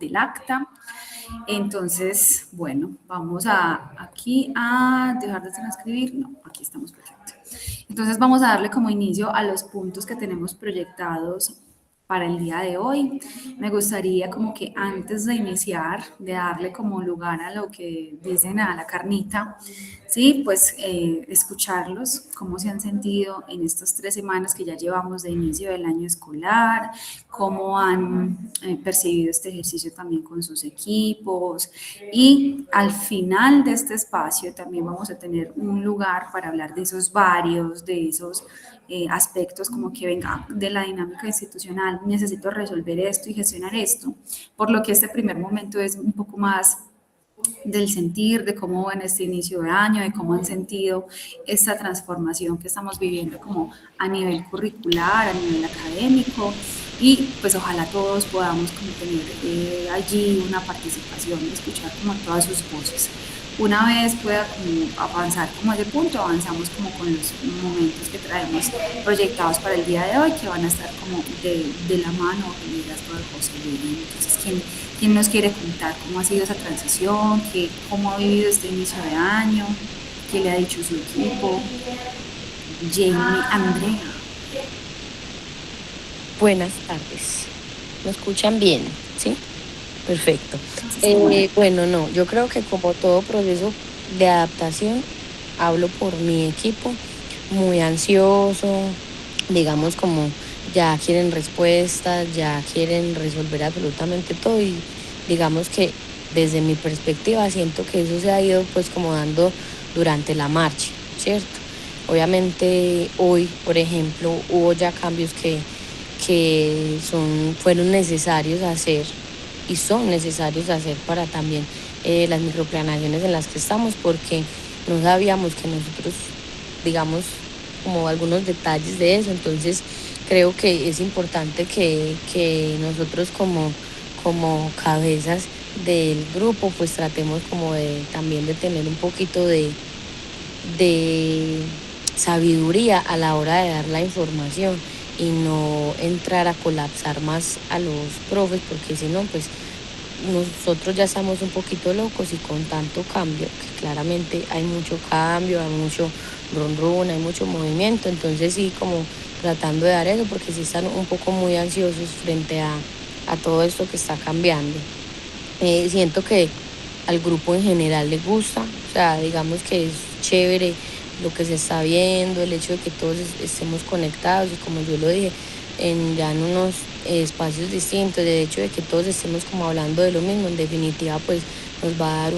del acta. Entonces, bueno, vamos aquí a dejar de transcribir. No, aquí estamos perfecto. Entonces vamos a darle como inicio a los puntos que tenemos proyectados para el día de hoy. Me gustaría como que antes de iniciar, de darle como lugar a lo que dicen a la carnita, sí, pues escucharlos, cómo se han sentido en estas 3 semanas que ya llevamos de inicio del año escolar, cómo han percibido este ejercicio también con sus equipos, y al final de este espacio también vamos a tener un lugar para hablar de esos varios, de esos aspectos como que venga de la dinámica institucional, necesito resolver esto y gestionar esto, por lo que este primer momento es un poco más del sentir, de cómo en este inicio de año, de cómo han sentido esta transformación que estamos viviendo como a nivel curricular, a nivel académico, y pues ojalá todos podamos como tener allí una participación, escuchar como todas sus voces. Una vez pueda como avanzar como a ese punto, avanzamos como con los momentos que traemos proyectados para el día de hoy, que van a estar como de la mano con el liderazgo de José Luis. Entonces, ¿quién nos quiere contar cómo ha sido esa transición? ¿Cómo ha vivido este inicio de año? ¿Qué le ha dicho su equipo? Jamie, Andrea. Buenas tardes. ¿Me escuchan bien? ¿Sí? Perfecto. Bueno, no, yo creo que como todo proceso de adaptación, hablo por mi equipo, muy ansioso, digamos como ya quieren respuestas, ya quieren resolver absolutamente todo y digamos que desde mi perspectiva siento que eso se ha ido pues como dando durante la marcha, ¿cierto? Obviamente hoy, por ejemplo, hubo ya cambios que fueron necesarios hacer y son necesarios hacer para también las microplanaciones en las que estamos, porque no sabíamos que nosotros, digamos, como algunos detalles de eso, entonces creo que es importante que nosotros como cabezas del grupo, pues tratemos como de también de tener un poquito de sabiduría a la hora de dar la información y no entrar a colapsar más a los profes, porque si no, pues nosotros ya estamos un poquito locos y con tanto cambio, que claramente hay mucho cambio, hay mucho run run, hay mucho movimiento, entonces sí, como tratando de dar eso, porque sí están un poco muy ansiosos frente a todo esto que está cambiando. Siento que al grupo en general le gusta, o sea, digamos que es chévere lo que se está viendo, el hecho de que todos estemos conectados y como yo lo dije, ya en unos espacios distintos, el hecho de que todos estemos como hablando de lo mismo, en definitiva pues nos va a dar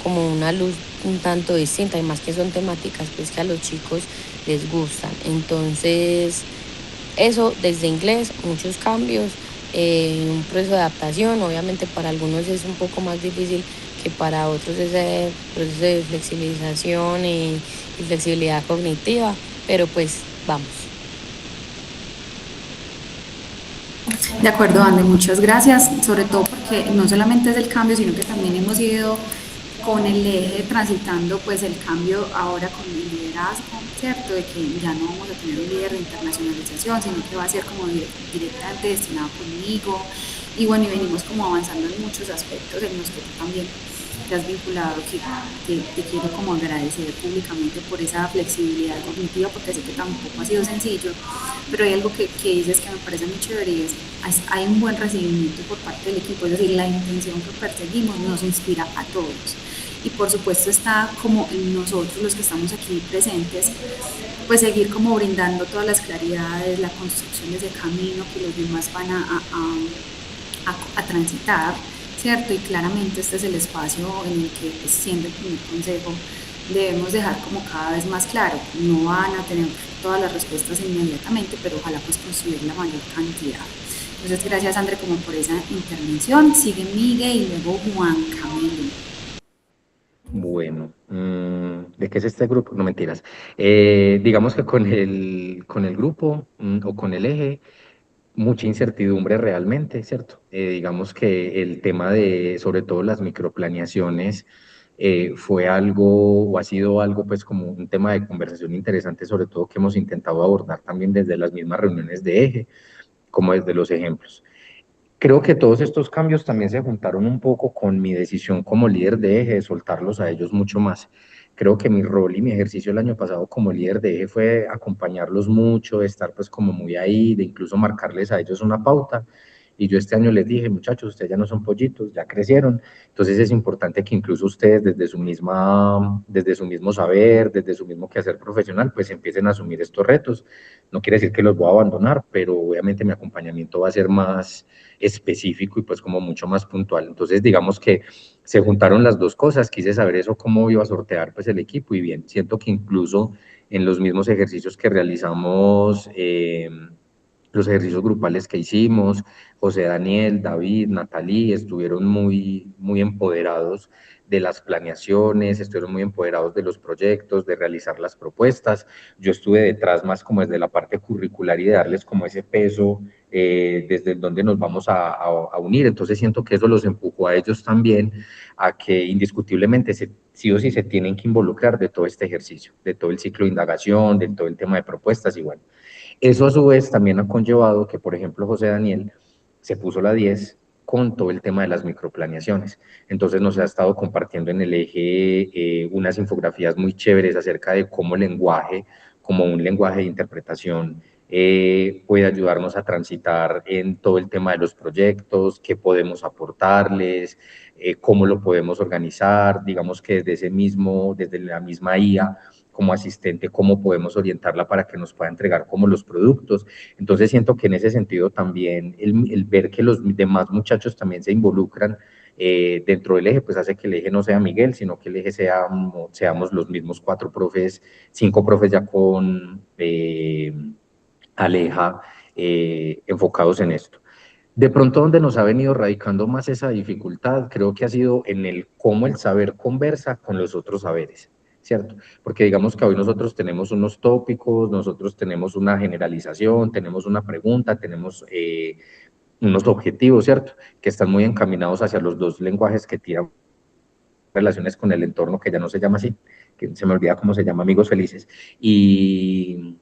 como una luz un tanto distinta y más que son temáticas pues que a los chicos les gustan. Entonces, eso desde inglés, muchos cambios, un proceso de adaptación, obviamente para algunos es un poco más difícil que para otros ese proceso de flexibilización y flexibilidad cognitiva, pero pues vamos. De acuerdo, Ande, muchas gracias, sobre todo porque no solamente es el cambio, sino que también hemos ido con el eje transitando pues el cambio ahora con el liderazgo, ¿cierto? De que ya no vamos a tener un líder de internacionalización, sino que va a ser como directamente destinado conmigo. Y bueno, y venimos como avanzando en muchos aspectos en los que tú también te has vinculado, que te quiero como agradecer públicamente por esa flexibilidad cognitiva, porque sé que tampoco ha sido sencillo, pero hay algo que dices que me parece muy chévere y es, hay un buen recibimiento por parte del equipo, es decir, la intención que perseguimos nos inspira a todos. Y por supuesto está como en nosotros los que estamos aquí presentes, pues seguir como brindando todas las claridades, la construcción de ese camino que los demás van a transitar, ¿cierto? Y claramente este es el espacio en el que, pues, siendo el primer consejo, debemos dejar como cada vez más claro, no van a tener todas las respuestas inmediatamente, pero ojalá pues construir la mayor cantidad. Entonces, gracias, André, como por esa intervención. Sigue Miguel y luego Juan Camilo. Bueno, ¿de qué es este grupo? No mentiras. Digamos que con el grupo o con el eje, mucha incertidumbre realmente, ¿cierto? Digamos que el tema de, sobre todo las microplaneaciones, fue algo o ha sido algo pues como un tema de conversación interesante, sobre todo que hemos intentado abordar también desde las mismas reuniones de eje, como desde los ejemplos. Creo que todos estos cambios también se juntaron un poco con mi decisión como líder de eje de soltarlos a ellos mucho más. Creo que mi rol y mi ejercicio el año pasado como líder de eje fue acompañarlos mucho, de estar pues como muy ahí, de incluso marcarles a ellos una pauta. Y yo este año les dije, muchachos, ustedes ya no son pollitos, ya crecieron. Entonces es importante que incluso ustedes desde su mismo saber, desde su mismo quehacer profesional, pues empiecen a asumir estos retos. No quiere decir que los voy a abandonar, pero obviamente mi acompañamiento va a ser más específico y pues como mucho más puntual. Entonces digamos que se juntaron las dos cosas, quise saber eso, cómo iba a sortear pues el equipo y bien, siento que incluso en los mismos ejercicios que realizamos, los ejercicios grupales que hicimos, José Daniel, David, Natalí, estuvieron muy empoderados de las planeaciones, estuvieron muy empoderados de los proyectos, de realizar las propuestas. Yo estuve detrás más como desde la parte curricular y de darles como ese peso desde donde nos vamos a unir. Entonces siento que eso los empujó a ellos también a que indiscutiblemente sí o sí se tienen que involucrar de todo este ejercicio, de todo el ciclo de indagación, de todo el tema de propuestas y bueno. Eso a su vez también ha conllevado que, por ejemplo, José Daniel se puso la 10 con todo el tema de las microplaneaciones. Entonces nos ha estado compartiendo en el eje unas infografías muy chéveres acerca de cómo el lenguaje, como un lenguaje de interpretación, puede ayudarnos a transitar en todo el tema de los proyectos, qué podemos aportarles, cómo lo podemos organizar, digamos que desde la misma IA como asistente, cómo podemos orientarla para que nos pueda entregar como los productos. Entonces siento que en ese sentido también el ver que los demás muchachos también se involucran dentro del eje, pues hace que el eje no sea Miguel, sino que el eje seamos los mismos 4 profes, 5 profes ya con Aleja enfocados en esto. De pronto donde nos ha venido radicando más esa dificultad, creo que ha sido en el cómo el saber conversa con los otros saberes, ¿cierto? Porque digamos que hoy nosotros tenemos unos tópicos, nosotros tenemos una generalización, tenemos una pregunta, tenemos unos objetivos, ¿cierto? Que están muy encaminados hacia los dos lenguajes que tiran relaciones con el entorno, que ya no se llama así, que se me olvida cómo se llama, amigos felices, y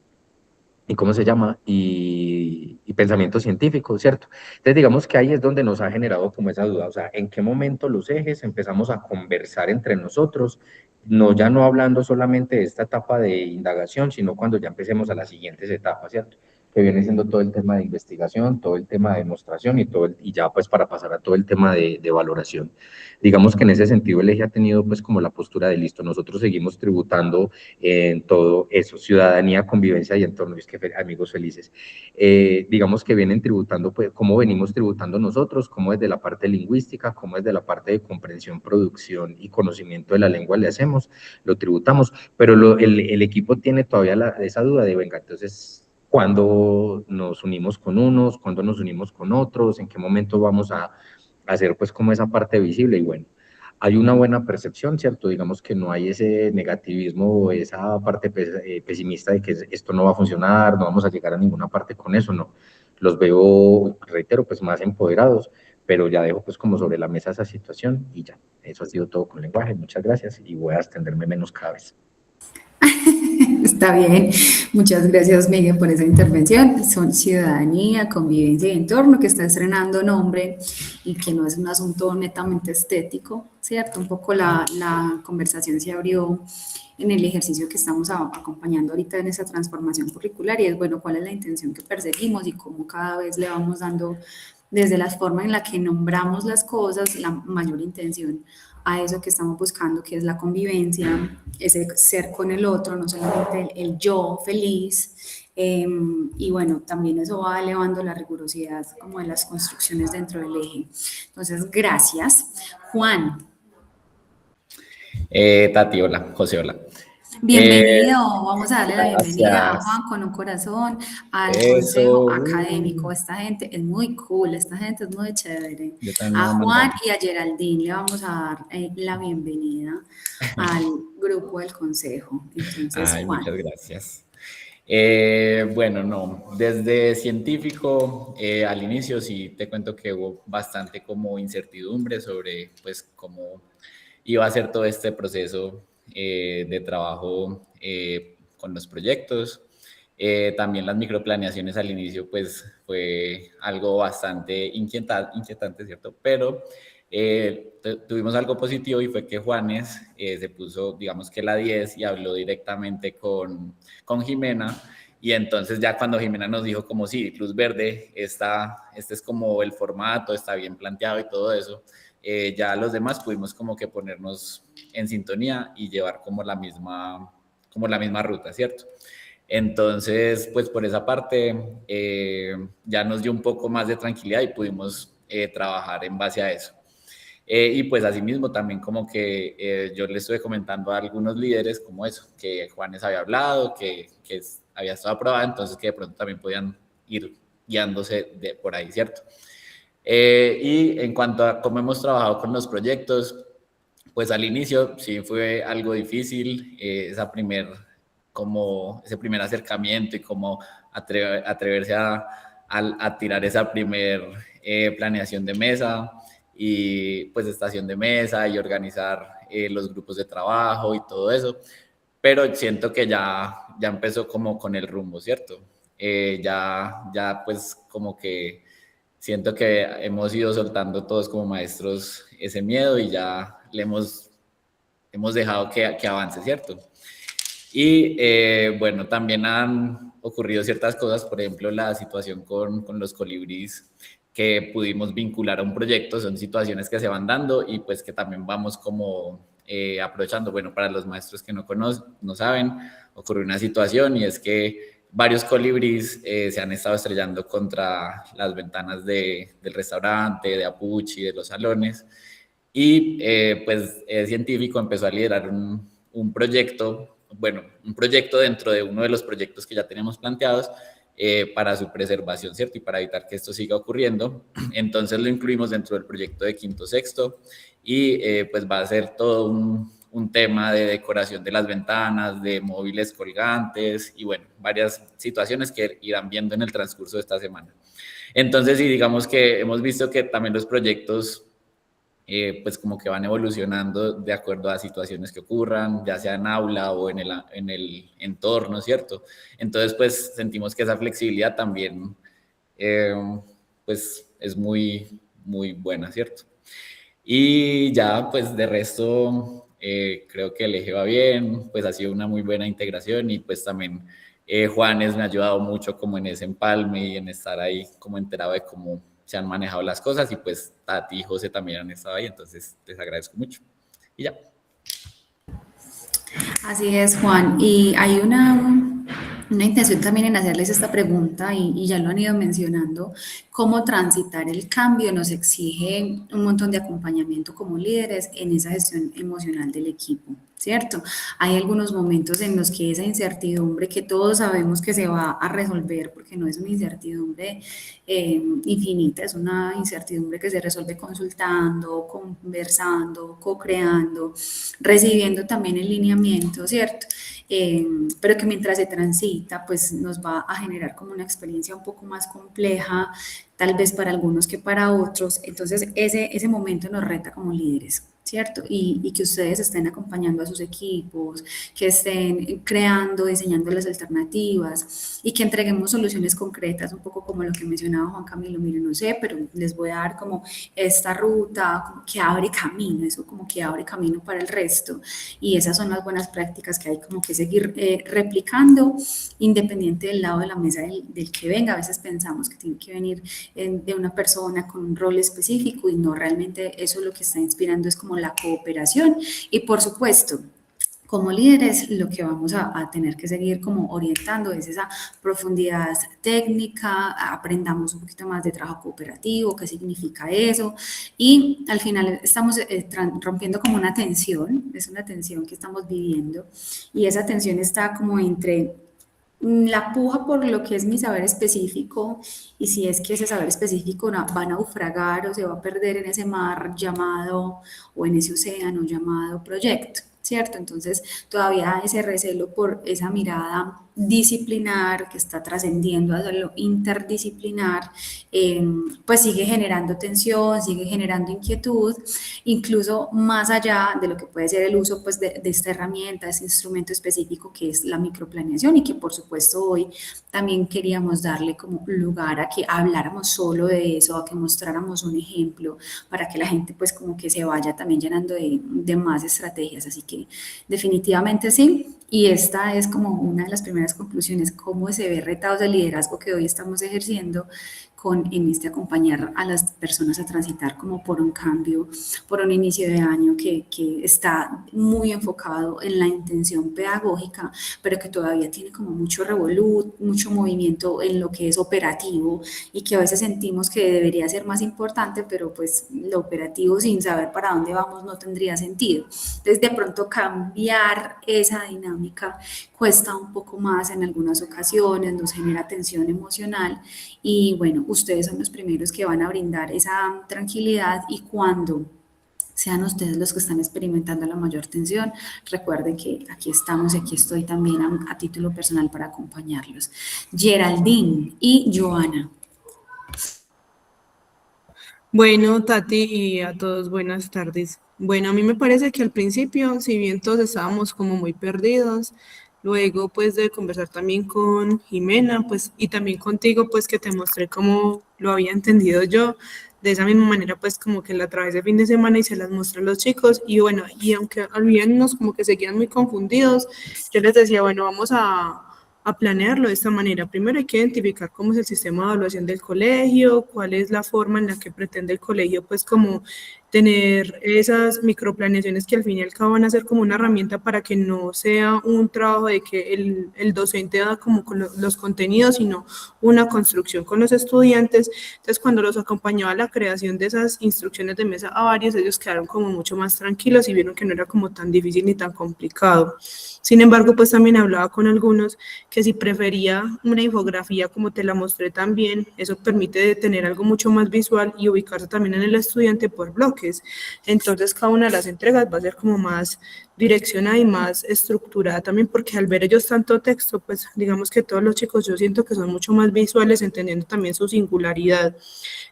cómo se llama, y pensamiento científico, ¿cierto? Entonces, digamos que ahí es donde nos ha generado como esa duda, o sea, ¿en qué momento los ejes empezamos a conversar entre nosotros? No, ya no hablando solamente de esta etapa de indagación, sino cuando ya empecemos a las siguientes etapas, ¿cierto? Que viene siendo todo el tema de investigación, todo el tema de demostración y ya pues para pasar a todo el tema de valoración. Digamos que en ese sentido el eje ha tenido pues como la postura de listo, nosotros seguimos tributando en todo eso, ciudadanía, convivencia y entorno, es que amigos felices. Digamos que vienen tributando, pues, cómo venimos tributando nosotros, cómo desde la parte lingüística, cómo desde la parte de comprensión, producción y conocimiento de la lengua le hacemos, lo tributamos, pero el equipo tiene todavía esa duda de, venga, entonces, ¿cuándo nos unimos con unos? ¿Cuándo nos unimos con otros? ¿En qué momento vamos a hacer pues como esa parte visible? Y bueno, hay una buena percepción, ¿cierto? Digamos que no hay ese negativismo o esa parte pesimista de que esto no va a funcionar, no vamos a llegar a ninguna parte con eso, no. Los veo, reitero, pues más empoderados, pero ya dejo pues como sobre la mesa esa situación y ya. Eso ha sido todo con lenguaje. Muchas gracias y voy a extenderme menos cada vez. Está bien. Muchas gracias, Miguel, por esa intervención. Son ciudadanía, convivencia y entorno, que está estrenando nombre y que no es un asunto netamente estético, ¿cierto? Un poco la conversación se abrió en el ejercicio que estamos acompañando ahorita en esa transformación curricular y es, bueno, cuál es la intención que perseguimos y cómo cada vez le vamos dando desde la forma en la que nombramos las cosas la mayor intención a eso que estamos buscando, que es la convivencia, ese ser con el otro, no solamente el yo feliz. Y bueno, también eso va elevando la rigurosidad como de las construcciones dentro del eje. Entonces, gracias. Juan. Tati, hola. José, hola. Bienvenido, vamos a darle la bienvenida a Gracias. Juan con un corazón al Consejo Eso. Académico. Esta gente es muy cool, esta gente es muy chévere. Yo también A amo el Juan nombre. y a Geraldine le vamos a dar la bienvenida al grupo del Consejo. Entonces, Ay, Juan. muchas gracias. Bueno, no, desde científico al inicio sí te cuento que hubo bastante como incertidumbre sobre pues cómo iba a ser todo este proceso de trabajo con los proyectos. También las microplaneaciones al inicio, pues fue algo bastante inquietante, ¿cierto? Pero tuvimos algo positivo y fue que Juanes se puso, digamos que la 10 y habló directamente con Jimena. Y entonces ya cuando Jimena nos dijo como sí, luz verde, este es como el formato, está bien planteado y todo eso, ya los demás pudimos como que ponernos en sintonía y llevar como la misma ruta, ¿cierto? Entonces, pues por esa parte ya nos dio un poco más de tranquilidad y pudimos trabajar en base a eso. Y pues asimismo también como que yo le estuve comentando a algunos líderes como eso, que Juanes había hablado, que había estado aprobado, entonces que de pronto también podían ir guiándose por ahí, ¿cierto? Y en cuanto a cómo hemos trabajado con los proyectos, pues al inicio sí fue algo difícil, ese primer acercamiento y como atreverse a tirar esa primer planeación de mesa y pues estación de mesa y organizar los grupos de trabajo y todo eso, pero siento que ya empezó como con el rumbo, ¿cierto? Ya pues como que siento que hemos ido soltando todos como maestros ese miedo y ya hemos dejado que avance, ¿cierto? Y bueno, también han ocurrido ciertas cosas, por ejemplo, la situación con los colibríes que pudimos vincular a un proyecto, son situaciones que se van dando y pues que también vamos como aprovechando. Bueno, para los maestros que no saben, ocurrió una situación y es que varios colibríes se han estado estrellando contra las ventanas del restaurante, de Apuchi, de los salones. Y pues el científico empezó a liderar un proyecto, bueno, un proyecto dentro de uno de los proyectos que ya tenemos planteados para su preservación, ¿cierto? Y para evitar que esto siga ocurriendo. Entonces lo incluimos dentro del proyecto de quinto sexto y pues va a ser todo un tema de decoración de las ventanas, de móviles colgantes y bueno, varias situaciones que irán viendo en el transcurso de esta semana. Entonces, sí, digamos que hemos visto que también los proyectos pues como que van evolucionando de acuerdo a situaciones que ocurran, ya sea en aula o en el entorno, ¿cierto? Entonces, pues sentimos que esa flexibilidad también, eh, pues es muy, muy buena, ¿cierto? Y ya, pues de resto, creo que el eje va bien, pues ha sido una muy buena integración y pues también Juanes me ha ayudado mucho como en ese empalme y en estar ahí como enterado de cómo se han manejado las cosas y pues Tati y José también han estado ahí, entonces les agradezco mucho. Y ya. Así es, Juan. Y hay una intención también en hacerles esta pregunta y ya lo han ido mencionando, cómo transitar el cambio nos exige un montón de acompañamiento como líderes en esa gestión emocional del equipo, ¿cierto? Hay algunos momentos en los que esa incertidumbre que todos sabemos que se va a resolver, porque no es una incertidumbre infinita, es una incertidumbre que se resuelve consultando, conversando, co-creando, recibiendo también el lineamiento, ¿cierto? Pero que mientras se transita, pues nos va a generar como una experiencia un poco más compleja, tal vez para algunos que para otros. Entonces, ese momento nos reta como líderes, ¿cierto? Y que ustedes estén acompañando a sus equipos, que estén creando, diseñando las alternativas y que entreguemos soluciones concretas, un poco como lo que mencionaba Juan Camilo, mire, no sé, pero les voy a dar como esta ruta como que abre camino, eso como que abre camino para el resto. Y esas son las buenas prácticas que hay como que seguir replicando, independiente del lado de la mesa del que venga. A veces pensamos que tiene que venir de una persona con un rol específico y no, realmente eso lo que está inspirando es como la cooperación y por supuesto como líderes lo que vamos a tener que seguir como orientando es esa profundidad técnica, aprendamos un poquito más de trabajo cooperativo, qué significa eso y al final estamos rompiendo como una tensión, es una tensión que estamos viviendo y esa tensión está como entre la puja por lo que es mi saber específico y si es que ese saber específico va a naufragar o se va a perder en ese mar llamado o en ese océano llamado proyecto, ¿cierto? Entonces todavía ese recelo por esa mirada disciplinar, que está trascendiendo a lo interdisciplinar, pues sigue generando tensión, sigue generando inquietud, incluso más allá de lo que puede ser el uso pues, de esta herramienta, de este instrumento específico que es la microplaneación y que por supuesto hoy también queríamos darle como lugar a que habláramos solo de eso, a que mostráramos un ejemplo para que la gente pues como que se vaya también llenando de más estrategias. Así que definitivamente sí. Y esta es como una de las primeras conclusiones, cómo se ve retados de liderazgo que hoy estamos ejerciendo en este acompañar a las personas a transitar como por un cambio, por un inicio de año que está muy enfocado en la intención pedagógica, pero que todavía tiene como mucho revolú, mucho movimiento en lo que es operativo y que a veces sentimos que debería ser más importante, pero pues lo operativo sin saber para dónde vamos no tendría sentido. Entonces de pronto cambiar esa dinámica cuesta un poco más en algunas ocasiones, nos genera tensión emocional y bueno, ustedes son los primeros que van a brindar esa tranquilidad y cuando sean ustedes los que están experimentando la mayor tensión, recuerden que aquí estamos y aquí estoy también a título personal para acompañarlos. Geraldine y Joana. Bueno, Tati y a todos, buenas tardes. Bueno, a mí me parece que al principio, si bien todos estábamos como muy perdidos, luego pues de conversar también con Jimena, pues y también contigo, pues que te mostré cómo lo había entendido yo, de esa misma manera pues como que la atravesé el fin de semana y se las mostré a los chicos y bueno, y aunque algunos como que seguían muy confundidos, yo les decía, bueno, vamos a planearlo de esta manera. Primero hay que identificar cómo es el sistema de evaluación del colegio, cuál es la forma en la que pretende el colegio, pues como tener esas microplaneaciones que al fin y al cabo van a ser como una herramienta para que no sea un trabajo de que el docente da como con los contenidos, sino una construcción con los estudiantes. Entonces, cuando los acompañaba a la creación de esas instrucciones de mesa a varios, ellos quedaron como mucho más tranquilos y vieron que no era como tan difícil ni tan complicado. Sin embargo, pues también hablaba con algunos que si prefería una infografía como te la mostré también, eso permite tener algo mucho más visual y ubicarse también en el estudiante por bloques. Entonces, cada una de las entregas va a ser como más direccionada y más estructurada también, porque al ver ellos tanto texto, pues digamos que todos los chicos yo siento que son mucho más visuales, entendiendo también su singularidad.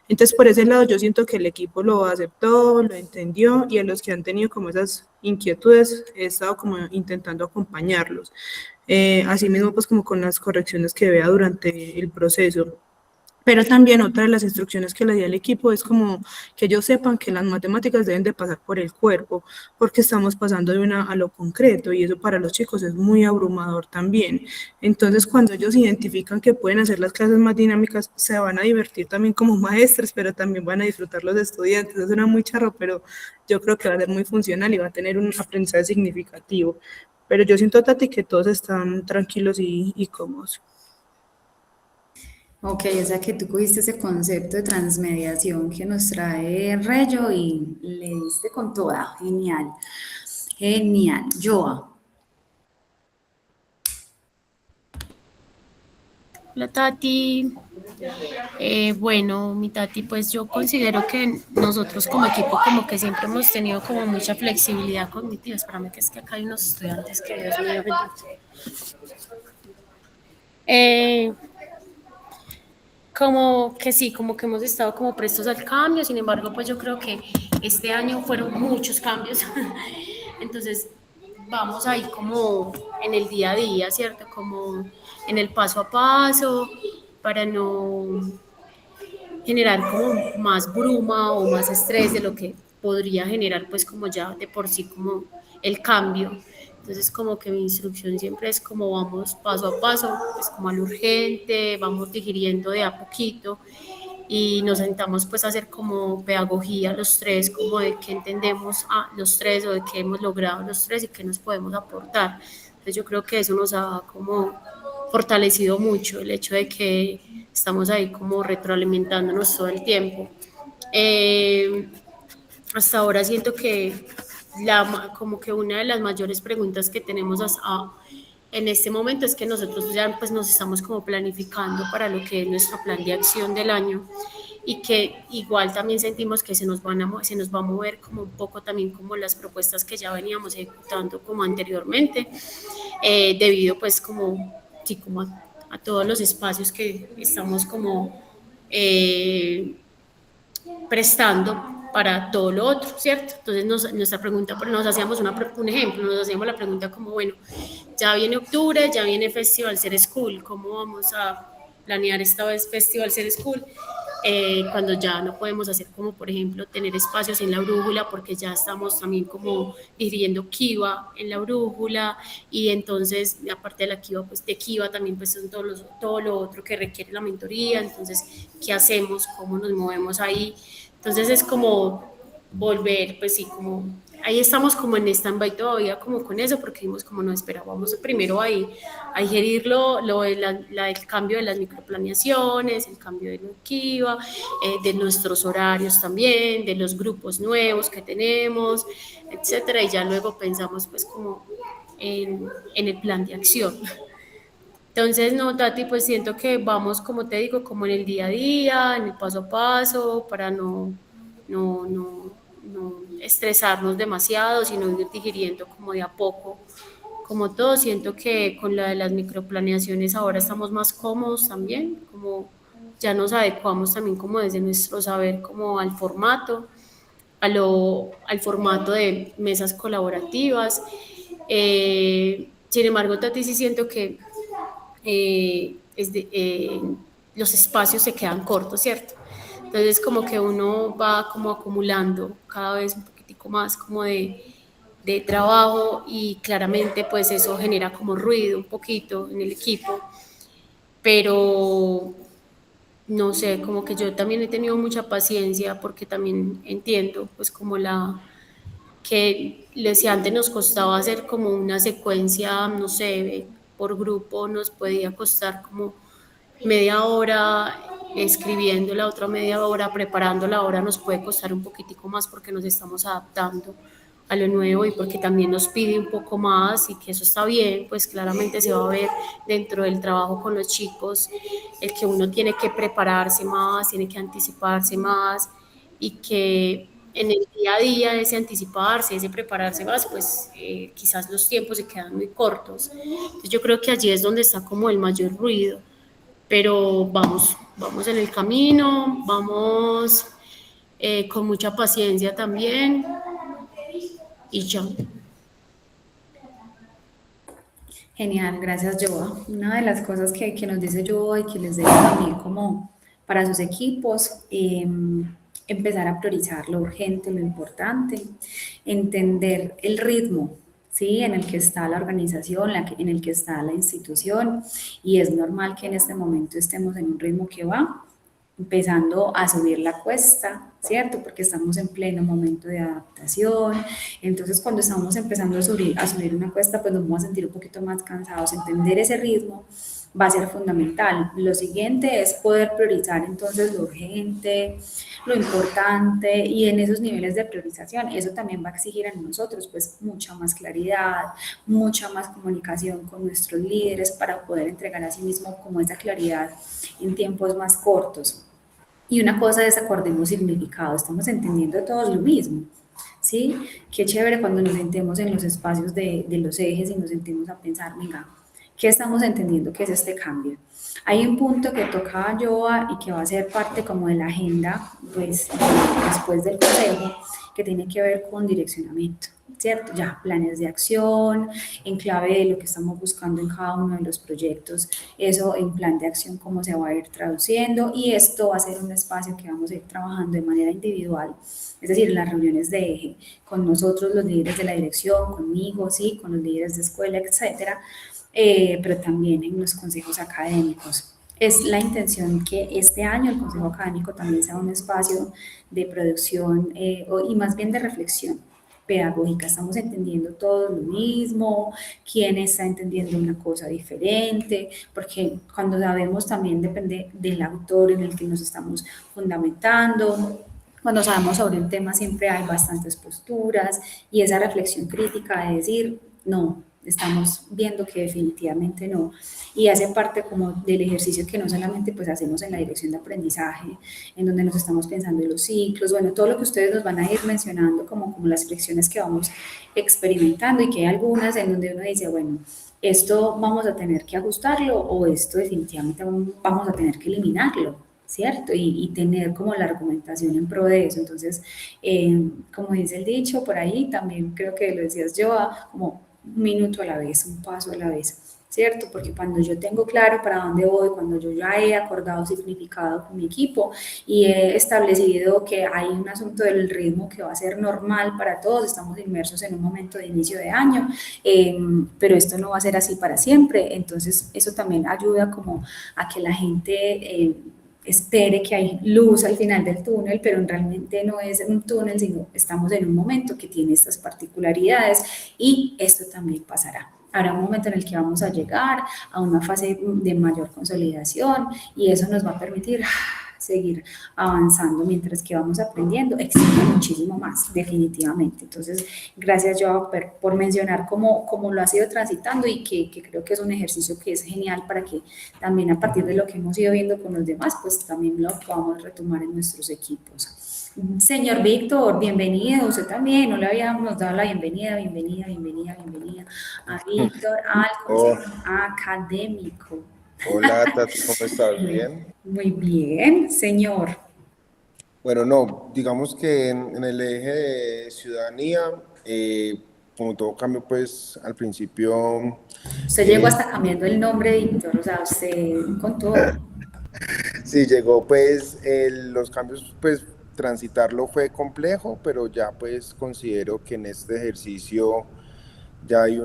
Entonces, por ese lado, yo siento que el equipo lo aceptó, lo entendió y a los que han tenido como esas inquietudes, he estado como intentando acompañarlos. Asimismo, pues como con las correcciones que vea durante el proceso. Pero también otra de las instrucciones que le di al equipo es como que ellos sepan que las matemáticas deben de pasar por el cuerpo, porque estamos pasando de una a lo concreto y eso para los chicos es muy abrumador también. Entonces, cuando ellos identifican que pueden hacer las clases más dinámicas, se van a divertir también como maestros, pero también van a disfrutar los estudiantes. Eso suena muy charro, pero yo creo que va a ser muy funcional y va a tener un aprendizaje significativo. Pero yo siento, Tati, que todos están tranquilos y cómodos. Ok, o sea que tú cogiste ese concepto de transmediación que nos trae Reyo y le diste con toda. Genial. Genial. Joa. Hola Tati. Bueno, mi Tati, pues yo considero que nosotros como equipo como que siempre hemos tenido como mucha flexibilidad cognitiva. Espérame que es que acá hay unos estudiantes que Dios mío bendito. Como que sí, como que hemos estado como prestos al cambio, sin embargo, pues yo creo que este año fueron muchos cambios, entonces vamos ahí como en el día a día, ¿cierto? Como en el paso a paso, para no generar como más bruma o más estrés de lo que podría generar pues como ya de por sí como el cambio. Entonces como que mi instrucción siempre es como vamos paso a paso, pues como al urgente, vamos digiriendo de a poquito y nos sentamos pues a hacer como pedagogía los tres, como de qué entendemos a los tres o de qué hemos logrado los tres y qué nos podemos aportar. Entonces yo creo que eso nos ha como fortalecido mucho, el hecho de que estamos ahí como retroalimentándonos todo el tiempo. Hasta ahora siento que como que una de las mayores preguntas que tenemos en este momento es que nosotros ya pues nos estamos como planificando para lo que es nuestro plan de acción del año y que igual también sentimos que se nos va a mover como un poco también como las propuestas que ya veníamos ejecutando como anteriormente, debido pues como sí, como a todos los espacios que estamos como prestando para todo lo otro, ¿cierto? Entonces nuestra pregunta, nos hacíamos un ejemplo, nos hacíamos la pregunta como, bueno, ya viene octubre, ya viene Festival Ser School, ¿cómo vamos a planear esta vez Festival Ser School? Cuando ya no podemos hacer como, por ejemplo, tener espacios en la brújula, porque ya estamos también como dirigiendo Kiva en la brújula, y entonces, aparte de la Kiva, pues de Kiva también pues son todo lo otro que requiere la mentoría, entonces, ¿qué hacemos? ¿Cómo nos movemos ahí? Entonces es como volver, pues sí, como ahí estamos como en stand-by todavía como con eso, porque vimos como no esperábamos primero ahí a digerir el cambio de las microplaneaciones, el cambio de lo que iba, de nuestros horarios también, de los grupos nuevos que tenemos, etcétera, y ya luego pensamos pues como en el plan de acción. Entonces, no, Tati, pues siento que vamos, como te digo, como en el día a día, en el paso a paso, para no estresarnos demasiado, sino ir digiriendo como de a poco, como todo. Siento que con la de las microplaneaciones ahora estamos más cómodos también, como ya nos adecuamos también como desde nuestro saber como al formato, al formato de mesas colaborativas. Sin embargo, Tati, sí siento que los espacios se quedan cortos, ¿cierto? Entonces como que uno va como acumulando cada vez un poquitico más como de trabajo, y claramente pues eso genera como ruido un poquito en el equipo, pero no sé, como que yo también he tenido mucha paciencia, porque también entiendo pues como que si antes nos costaba hacer como una secuencia, no sé, por grupo nos podía costar como media hora escribiendo, la otra media hora preparando, la hora nos puede costar un poquitico más, porque nos estamos adaptando a lo nuevo y porque también nos pide un poco más, y que eso está bien, pues claramente se va a ver dentro del trabajo con los chicos el que uno tiene que prepararse más, tiene que anticiparse más, y que en el día a día ese anticiparse, ese prepararse más, pues quizás los tiempos se quedan muy cortos. Entonces yo creo que allí es donde está como el mayor ruido, pero vamos en el camino, vamos con mucha paciencia también, y ya. Genial, gracias, Joa. Una de las cosas que nos dice Joa y que les dejo también como para sus equipos, empezar a priorizar lo urgente, lo importante, entender el ritmo, ¿sí? En el que está la organización, en el que está la institución, y es normal que en este momento estemos en un ritmo que va empezando a subir la cuesta, ¿cierto? Porque estamos en pleno momento de adaptación. Entonces, cuando estamos empezando a subir una cuesta, pues nos vamos a sentir un poquito más cansados. Entender ese ritmo va a ser fundamental. Lo siguiente es poder priorizar entonces lo urgente, lo importante, y en esos niveles de priorización, eso también va a exigir en nosotros pues mucha más claridad, mucha más comunicación con nuestros líderes para poder entregar a sí mismo como esa claridad en tiempos más cortos. Y una cosa es acordemos significado, estamos entendiendo todos lo mismo, ¿sí? Qué chévere cuando nos sentemos en los espacios de los ejes y nos sentemos a pensar, venga, ¿qué estamos entendiendo que es este cambio? Hay un punto que toca Joa y que va a ser parte como de la agenda, pues, después del consejo, que tiene que ver con direccionamiento, ¿cierto? Ya, planes de acción, en clave de lo que estamos buscando en cada uno de los proyectos, eso en plan de acción, cómo se va a ir traduciendo, y esto va a ser un espacio que vamos a ir trabajando de manera individual, es decir, en las reuniones de eje, con nosotros, los líderes de la dirección, conmigo, sí, con los líderes de escuela, etcétera, pero también en los consejos académicos. Es la intención que este año el Consejo Académico también sea un espacio de producción y más bien de reflexión pedagógica. Estamos entendiendo todo lo mismo, quién está entendiendo una cosa diferente, porque cuando sabemos también depende del autor en el que nos estamos fundamentando. Cuando sabemos sobre un tema siempre hay bastantes posturas, y esa reflexión crítica de decir, no, estamos viendo que definitivamente no, y hace parte como del ejercicio que no solamente pues hacemos en la dirección de aprendizaje, en donde nos estamos pensando en los ciclos, bueno, todo lo que ustedes nos van a ir mencionando como las fricciones que vamos experimentando, y que hay algunas en donde uno dice, bueno, esto vamos a tener que ajustarlo o esto definitivamente vamos a tener que eliminarlo, ¿cierto? Y tener como la argumentación en pro de eso. Entonces, como dice el dicho por ahí, también creo que lo decías yo, como un minuto a la vez, un paso a la vez. ¿Cierto? Porque cuando yo tengo claro para dónde voy, cuando yo ya he acordado significado con mi equipo y he establecido que hay un asunto del ritmo que va a ser normal para todos, estamos inmersos en un momento de inicio de año, pero esto no va a ser así para siempre, entonces eso también ayuda como a que la gente espere que hay luz al final del túnel, pero realmente no es un túnel, sino estamos en un momento que tiene estas particularidades y esto también pasará. Habrá un momento en el que vamos a llegar a una fase de mayor consolidación y eso nos va a permitir seguir avanzando mientras que vamos aprendiendo, exige muchísimo más, definitivamente. Entonces, gracias Joao por mencionar cómo lo has ido transitando y que creo que es un ejercicio que es genial para que también a partir de lo que hemos ido viendo con los demás, pues también lo podamos retomar en nuestros equipos. Señor Víctor, bienvenido, usted también, no le habíamos dado la bienvenida a Víctor al Oh, Consejo Académico. hola Tati, ¿cómo estás? ¿Bien? Muy bien, señor. Bueno, no, digamos que en el eje de ciudadanía, como todo cambio, pues al principio, Usted llegó hasta cambiando el nombre, Víctor, o sea, usted con todo. sí, llegó pues los cambios, pues transitarlo fue complejo, pero ya pues considero que en este ejercicio ya hay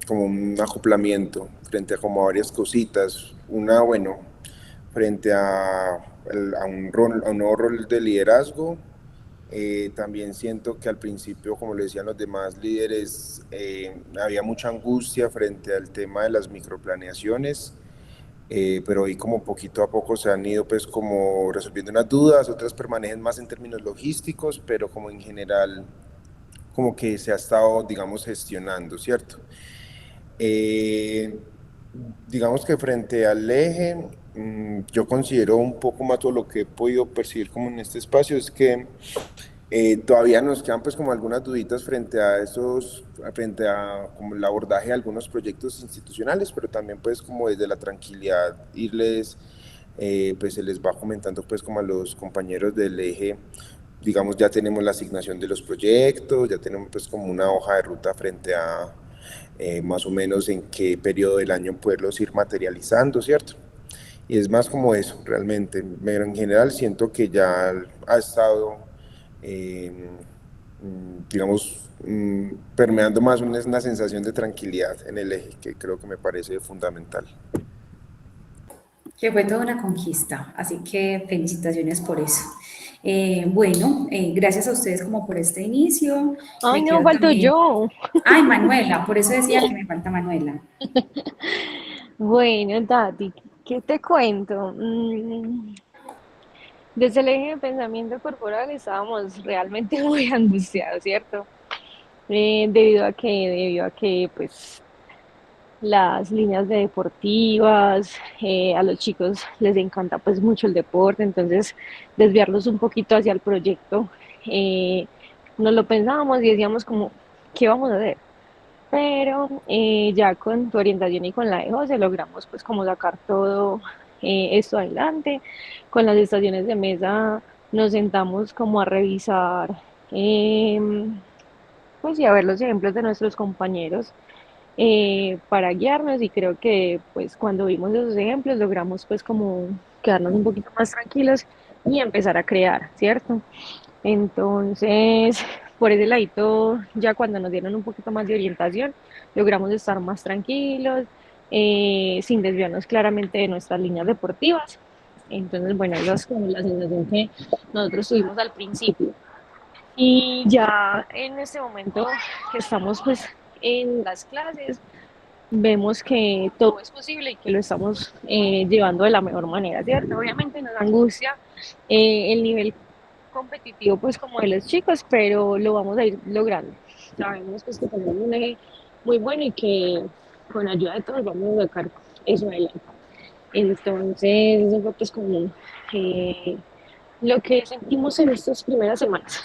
como un acoplamiento frente a como varias cositas. Una, bueno, frente a un nuevo rol de liderazgo. También siento que al principio, como le decían los demás líderes, había mucha angustia frente al tema de las microplaneaciones, pero hoy como poquito a poco se han ido pues como resolviendo unas dudas, otras permanecen más en términos logísticos, pero como en general como que se ha estado, digamos, gestionando, ¿cierto? Digamos que frente al eje, yo considero un poco más todo lo que he podido percibir como en este espacio, es que todavía nos quedan pues como algunas duditas frente a como el abordaje de algunos proyectos institucionales, pero también pues como desde la tranquilidad pues se les va comentando pues como a los compañeros del eje, digamos ya tenemos la asignación de los proyectos, ya tenemos pues como una hoja de ruta frente a más o menos en qué periodo del año poderlos ir materializando, ¿cierto? Y es más como eso, realmente, pero en general siento que ya ha estado digamos, permeando más una sensación de tranquilidad en el eje, que creo que me parece fundamental. Que fue toda una conquista, así que felicitaciones por eso. Bueno, gracias a ustedes como por este inicio. Ay, Me no, quedo falto también. yo. Ay, Manuela, por eso decía que me falta Manuela. Bueno, Tati, ¿qué te cuento? Desde el eje de pensamiento corporal estábamos realmente muy angustiados, ¿cierto? Debido a que, pues, las líneas de deportivas, a los chicos les encanta pues mucho el deporte, entonces desviarlos un poquito hacia el proyecto, eh, nos lo pensábamos y decíamos como, ¿qué vamos a hacer? Pero ya con tu orientación y con la de José logramos pues como sacar todo esto adelante. Con las estaciones de mesa nos sentamos como a revisar pues y a ver los ejemplos de nuestros compañeros para guiarnos y creo que pues cuando vimos esos ejemplos logramos pues como quedarnos un poquito más tranquilos y empezar a crear, ¿cierto? Entonces, por ese ladito, ya cuando nos dieron un poquito más de orientación, logramos estar más tranquilos, sin desviarnos claramente de nuestras líneas deportivas. Entonces, bueno, esa es como la sensación que nosotros tuvimos al principio. Y ya en este momento que estamos pues en las clases, vemos que todo es posible y que lo estamos llevando de la mejor manera, ¿cierto? Obviamente nos angustia el nivel competitivo pues como de los chicos, pero lo vamos a ir logrando. Sabemos pues que tenemos un eje muy bueno y que con ayuda de todos vamos a sacar eso adelante. Entonces, eso fue pues como lo que sentimos en estas primeras semanas.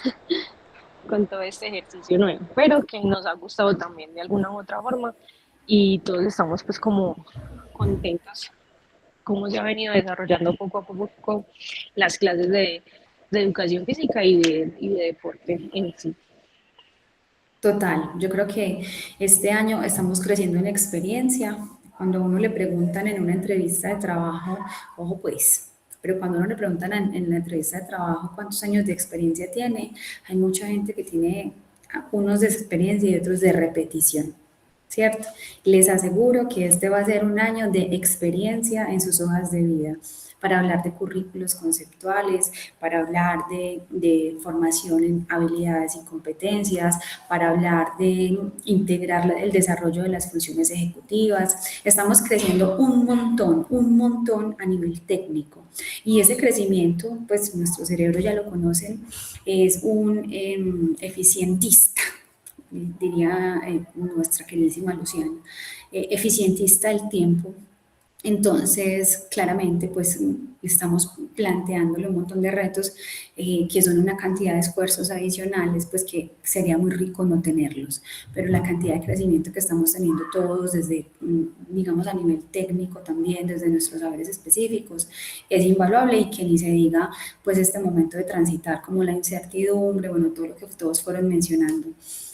con todo este ejercicio nuevo, pero que nos ha gustado también de alguna u otra forma y todos estamos pues como contentos cómo se ha venido desarrollando poco a poco las clases de educación física y de deporte en sí. Total, yo creo que este año estamos creciendo en experiencia. Cuando a uno le preguntan en una entrevista de trabajo, ojo pues, pero cuando a uno le preguntan en la entrevista de trabajo cuántos años de experiencia tiene, hay mucha gente que tiene unos de experiencia y otros de repetición, ¿cierto? Les aseguro que este va a ser un año de experiencia en sus hojas de vida para hablar de currículos conceptuales, para hablar de formación en habilidades y competencias, para hablar de integrar el desarrollo de las funciones ejecutivas. Estamos creciendo un montón a nivel técnico. Y ese crecimiento, pues nuestro cerebro ya lo conocen, es un eficientista, diría nuestra queridísima Luciana, eficientista del tiempo. Entonces, claramente, pues estamos planteándole un montón de retos que son una cantidad de esfuerzos adicionales, pues que sería muy rico no tenerlos, pero la cantidad de crecimiento que estamos teniendo todos desde, digamos, a nivel técnico también, desde nuestros saberes específicos, es invaluable y que ni se diga, pues este momento de transitar como la incertidumbre, bueno, todo lo que todos fueron mencionando.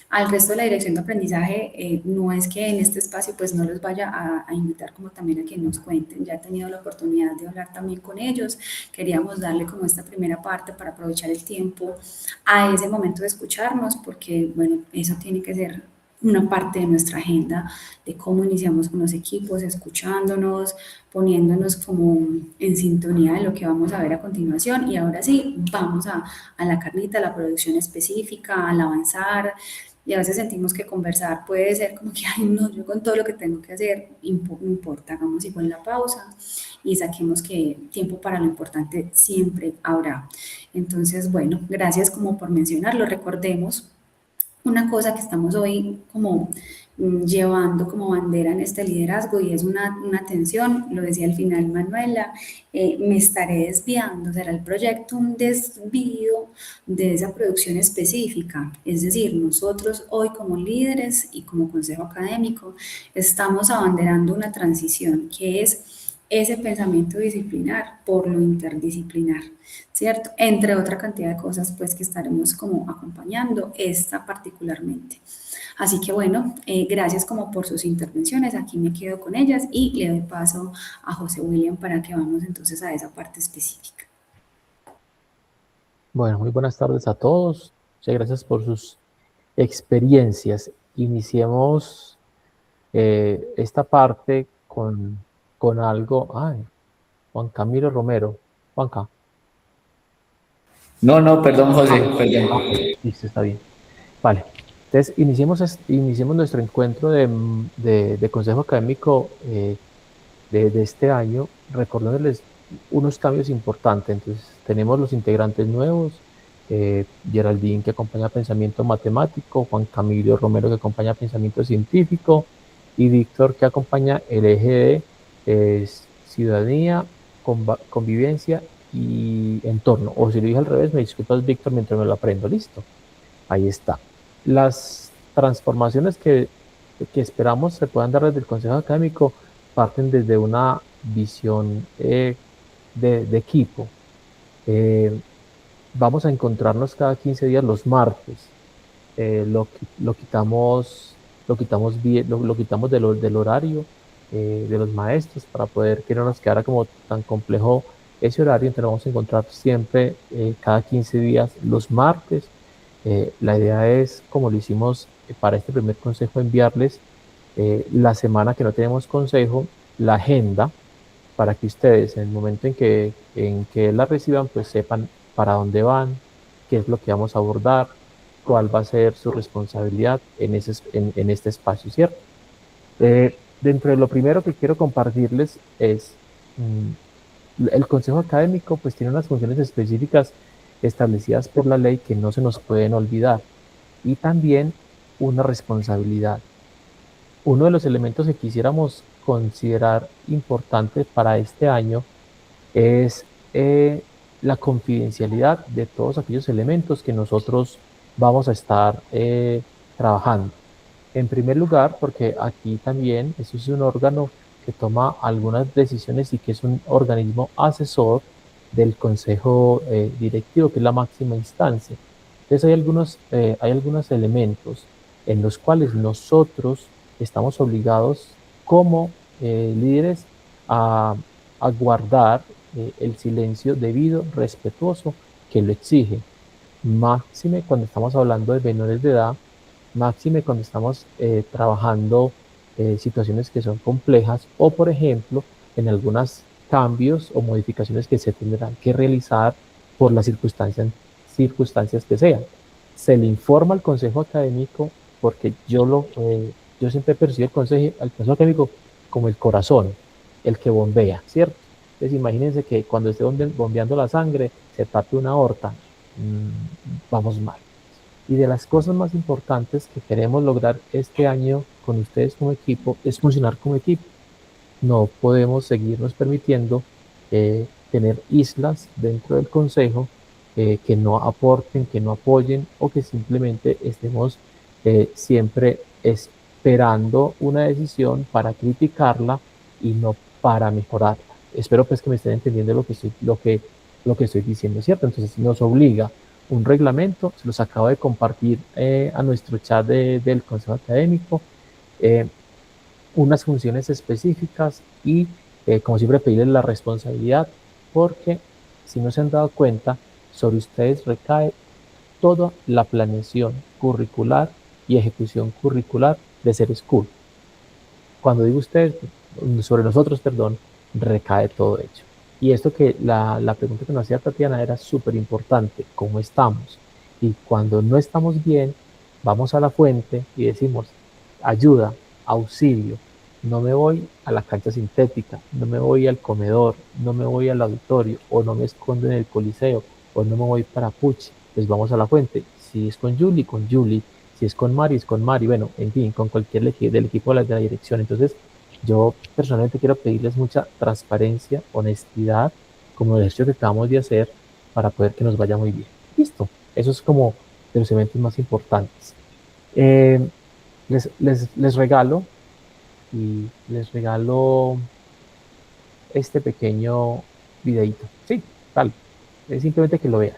Al resto de la dirección de aprendizaje, no es que en este espacio pues no los vaya a invitar como también a que nos cuenten, ya he tenido la oportunidad de hablar también con ellos, queríamos darle como esta primera parte para aprovechar el tiempo a ese momento de escucharnos, porque bueno, eso tiene que ser una parte de nuestra agenda, de cómo iniciamos con los equipos, escuchándonos, poniéndonos como en sintonía de lo que vamos a ver a continuación. Y ahora sí, vamos a la carnita, a la producción específica, al avanzar. Y a veces sentimos que conversar puede ser como que, ay, no, yo con todo lo que tengo que hacer, no importa, hagamos igual la pausa y saquemos que tiempo para lo importante siempre habrá. Entonces, bueno, gracias como por mencionarlo. Recordemos una cosa que estamos hoy como llevando como bandera en este liderazgo y es una atención, lo decía al final Manuela, me estaré desviando, será el proyecto un desvío de esa producción específica, es decir, nosotros hoy como líderes y como consejo académico estamos abanderando una transición que es ese pensamiento disciplinar por lo interdisciplinar, ¿cierto? Entre otra cantidad de cosas, pues, que estaremos como acompañando esta particularmente. Así que, bueno, gracias como por sus intervenciones, aquí me quedo con ellas y le doy paso a José William para que vamos entonces a esa parte específica. Bueno, muy buenas tardes a todos. Muchas gracias por sus experiencias. Iniciemos esta parte con algo. Ay, Juan Camilo Romero. Juanca. No, perdón, José, perdón. Listo, está bien. Vale. Entonces, iniciemos nuestro encuentro de consejo académico de este año, recordándoles unos cambios importantes. Entonces, tenemos los integrantes nuevos, Geraldine, que acompaña Pensamiento Matemático, Juan Camilo Romero, que acompaña Pensamiento Científico, y Víctor, que acompaña el eje de Ciudadanía, Convivencia y Entorno. O si lo dije al revés, me disculpas, Víctor, mientras me lo aprendo. Listo. Ahí está. Las transformaciones que esperamos se puedan dar desde el Consejo Académico parten desde una visión de equipo. Vamos a encontrarnos cada 15 días los martes. Lo quitamos del horario de los maestros para poder que no nos quedara como tan complejo ese horario. Entonces vamos a encontrar siempre cada 15 días los martes. La idea es, como lo hicimos para este primer consejo, enviarles la semana que no tenemos consejo, la agenda, para que ustedes en el momento en que la reciban, pues sepan para dónde van, qué es lo que vamos a abordar, cuál va a ser su responsabilidad en este espacio, ¿cierto? Dentro de lo primero que quiero compartirles es el consejo académico, pues tiene unas funciones específicas establecidas por la ley que no se nos pueden olvidar, y también una responsabilidad. Uno de los elementos que quisiéramos considerar importante para este año es la confidencialidad de todos aquellos elementos que nosotros vamos a estar trabajando. En primer lugar, porque aquí también eso es un órgano que toma algunas decisiones y que es un organismo asesor del Consejo Directivo, que es la máxima instancia. Entonces hay algunos elementos en los cuales nosotros estamos obligados como líderes a, a guardar el silencio debido, respetuoso, que lo exige. Máxime cuando estamos hablando de menores de edad, máxime cuando estamos trabajando situaciones que son complejas o, por ejemplo, en algunos cambios o modificaciones que se tendrán que realizar por las circunstancias que sean. Se le informa al consejo académico porque yo siempre percibo al consejo académico como el corazón, el que bombea, ¿cierto? Entonces imagínense que cuando esté bombeando la sangre se tape una aorta, vamos mal. Y de las cosas más importantes que queremos lograr este año con ustedes como equipo es funcionar como equipo. No podemos seguirnos permitiendo tener islas dentro del consejo que no aporten, que no apoyen o que simplemente estemos siempre esperando una decisión para criticarla y no para mejorarla. Espero pues que me estén entendiendo lo que estoy diciendo, ¿cierto? Entonces nos obliga un reglamento, se los acabo de compartir a nuestro chat del consejo académico. Eh, unas funciones específicas y, como siempre, pedirles la responsabilidad, porque si no se han dado cuenta, sobre ustedes recae toda la planeación curricular y ejecución curricular de Ser School. Cuando digo ustedes, sobre nosotros, perdón, recae todo ello. Y esto que la pregunta que nos hacía Tatiana era súper importante, ¿cómo estamos? Y cuando no estamos bien, vamos a la fuente y decimos, ayuda, auxilio, no me voy a la cancha sintética, no me voy al comedor, no me voy al auditorio, o no me escondo en el coliseo, o no me voy para Puchi, pues vamos a la fuente. Si es con Julie, si es con Mari, es con Mari, bueno, en fin, con cualquier del equipo de la dirección. Entonces, yo personalmente quiero pedirles mucha transparencia, honestidad, como el hecho que acabamos de hacer, para poder que nos vaya muy bien. Listo, eso es como de los eventos más importantes. Eh, les regalo y les regalo este pequeño videito. Sí, tal. Es simplemente que lo vean.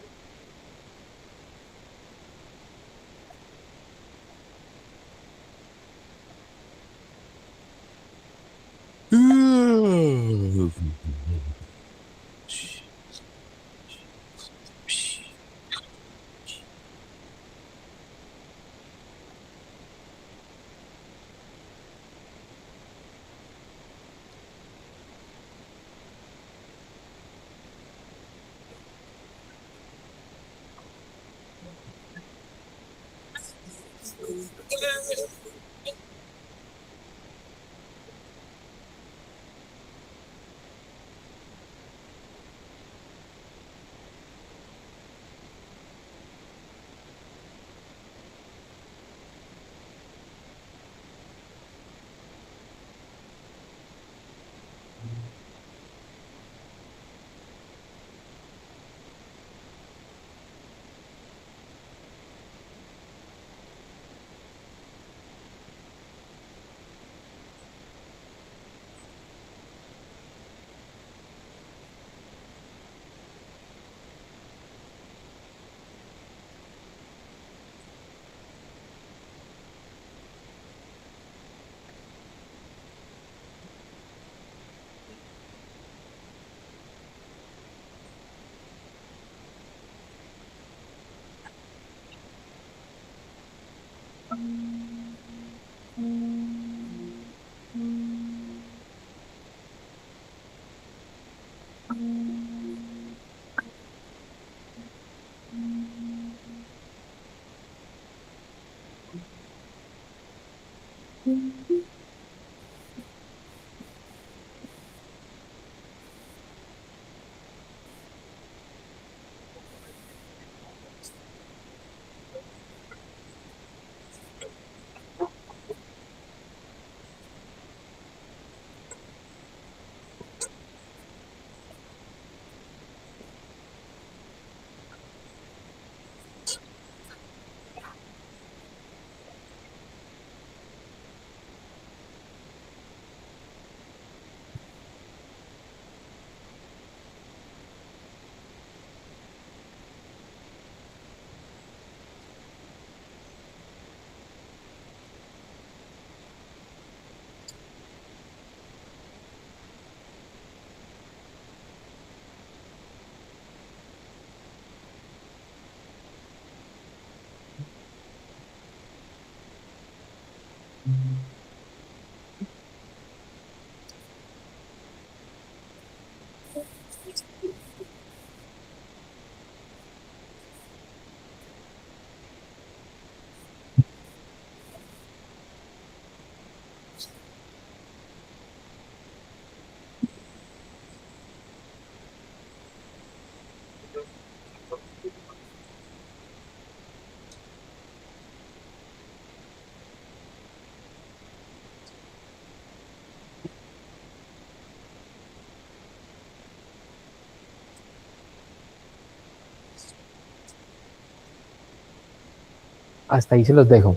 Hasta ahí se los dejo.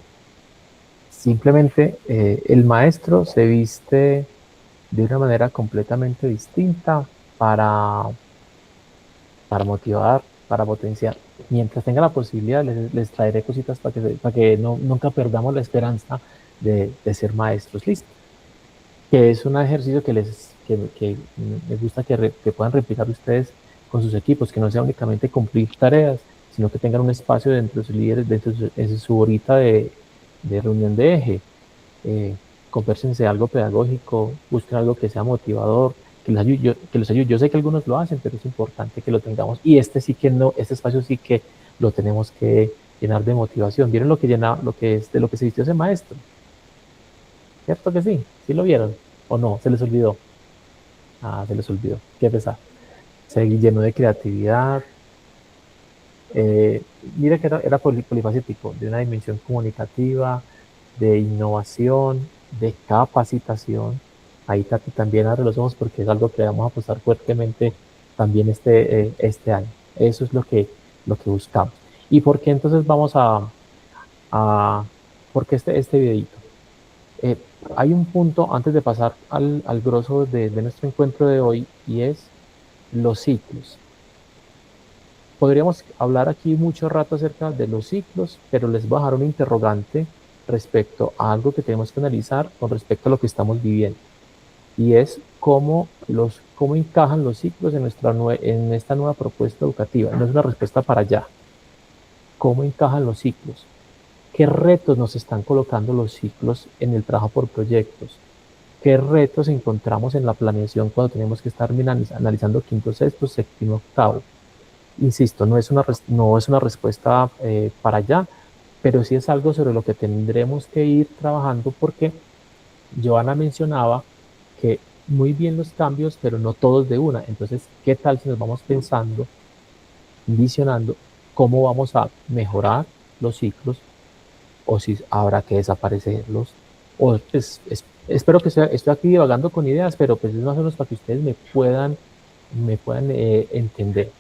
Simplemente el maestro se viste de una manera completamente distinta para motivar, para potenciar. Mientras tenga la posibilidad, les traeré cositas para que nunca perdamos la esperanza de ser maestros. Listo. Que es un ejercicio que me gusta que puedan replicar ustedes con sus equipos, que no sea únicamente cumplir tareas, sino que tengan un espacio dentro de sus líderes, dentro de su horita de reunión de eje. Convérsense algo pedagógico, busquen algo que sea motivador, que les ayude. Yo sé que algunos lo hacen, pero es importante que lo tengamos. Y este espacio sí que lo tenemos que llenar de motivación. ¿Vieron lo que es de lo que se vistió ese maestro? ¿Cierto que sí? ¿Sí lo vieron? ¿O no? ¿Se les olvidó? Ah, se les olvidó. Qué pesar. Se llenó de creatividad. Mira que era polifacético, de una dimensión comunicativa, de innovación, de capacitación. Ahí Tati también abre los ojos porque es algo que vamos a apostar fuertemente también este año. Eso es lo que buscamos. ¿Y por qué entonces vamos por qué este videito? Hay un punto antes de pasar al grosso de nuestro encuentro de hoy y es los ciclos. Podríamos hablar aquí mucho rato acerca de los ciclos, pero les voy a dejar un interrogante respecto a algo que tenemos que analizar con respecto a lo que estamos viviendo. Y es cómo encajan los ciclos en esta nueva propuesta educativa. No es una respuesta para allá. ¿Cómo encajan los ciclos? ¿Qué retos nos están colocando los ciclos en el trabajo por proyectos? ¿Qué retos encontramos en la planeación cuando tenemos que estar analizando quinto, sexto, séptimo, octavo? Insisto, no es una respuesta para allá, pero sí es algo sobre lo que tendremos que ir trabajando porque Joana mencionaba que muy bien los cambios, pero no todos de una. Entonces, ¿qué tal si nos vamos pensando, visionando cómo vamos a mejorar los ciclos o si habrá que desaparecerlos? O pues, espero que estoy aquí divagando con ideas, pero pues es más o menos para que ustedes me puedan entender.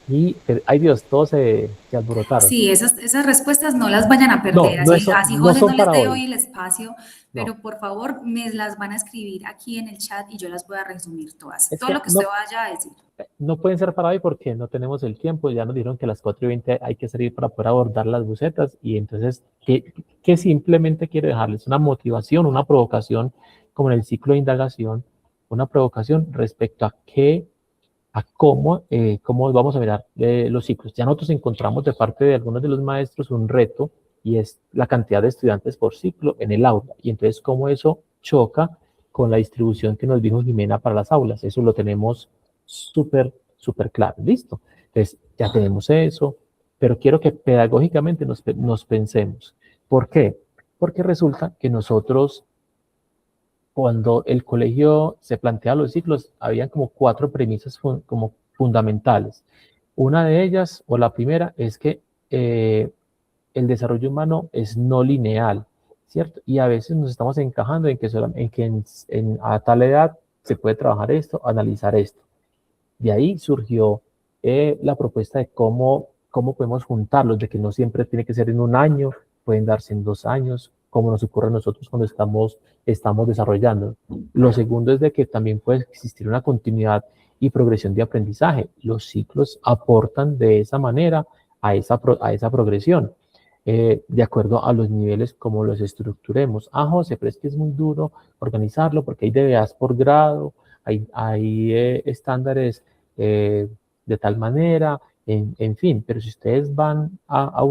Y, ay Dios, todos se alborotaron. Sí, esas respuestas no las vayan a perder, así no José son no les para dé hoy. hoy el espacio, pero por favor me las van a escribir aquí en el chat y yo las voy a resumir todas, todo lo que usted vaya a decir. No pueden ser para hoy porque no tenemos el tiempo, ya nos dijeron que a las 4:20 hay que salir para poder abordar las bucetas y entonces, ¿qué simplemente quiero dejarles? Una motivación, una provocación, como en el ciclo de indagación, una provocación respecto a cómo vamos a mirar los ciclos. Ya nosotros encontramos de parte de algunos de los maestros un reto y es la cantidad de estudiantes por ciclo en el aula. Y entonces cómo eso choca con la distribución que nos dijo Jimena para las aulas. Eso lo tenemos súper claro. Listo. Entonces ya tenemos eso, pero quiero que pedagógicamente nos pensemos. ¿Por qué? Porque resulta que nosotros cuando el colegio se plantea los ciclos, habían como 4 premisas como fundamentales. Una de ellas, o la primera, es que el desarrollo humano es no lineal, ¿cierto? Y a veces nos estamos encajando en que a tal edad se puede trabajar esto, analizar esto. De ahí surgió la propuesta de cómo podemos juntarlos, de que no siempre tiene que ser en un año, pueden darse en 2 años, como nos ocurre a nosotros cuando estamos desarrollando. Lo segundo es de que también puede existir una continuidad y progresión de aprendizaje. Los ciclos aportan de esa manera a esa progresión, de acuerdo a los niveles como los estructuremos. José, pero es que es muy duro organizarlo porque hay DBAs por grado, hay estándares de tal manera en fin, pero si ustedes van a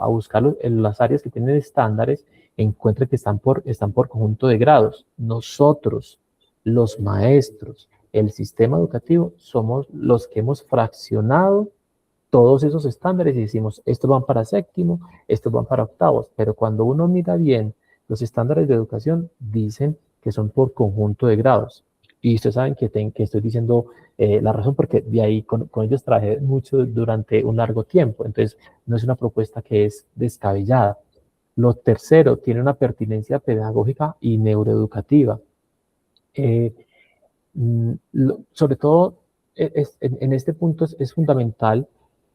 buscar en las áreas que tienen estándares, encuentren que están por conjunto de grados. Nosotros, los maestros, el sistema educativo, somos los que hemos fraccionado todos esos estándares y decimos, estos van para séptimo, estos van para octavos, pero cuando uno mira bien los estándares de educación, dicen que son por conjunto de grados. Y ustedes saben que estoy diciendo la razón porque de ahí con ellos trabajé mucho durante un largo tiempo, entonces no es una propuesta que es descabellada. Lo tercero, tiene una pertinencia pedagógica y neuroeducativa. Eh, sobre todo, en este punto es fundamental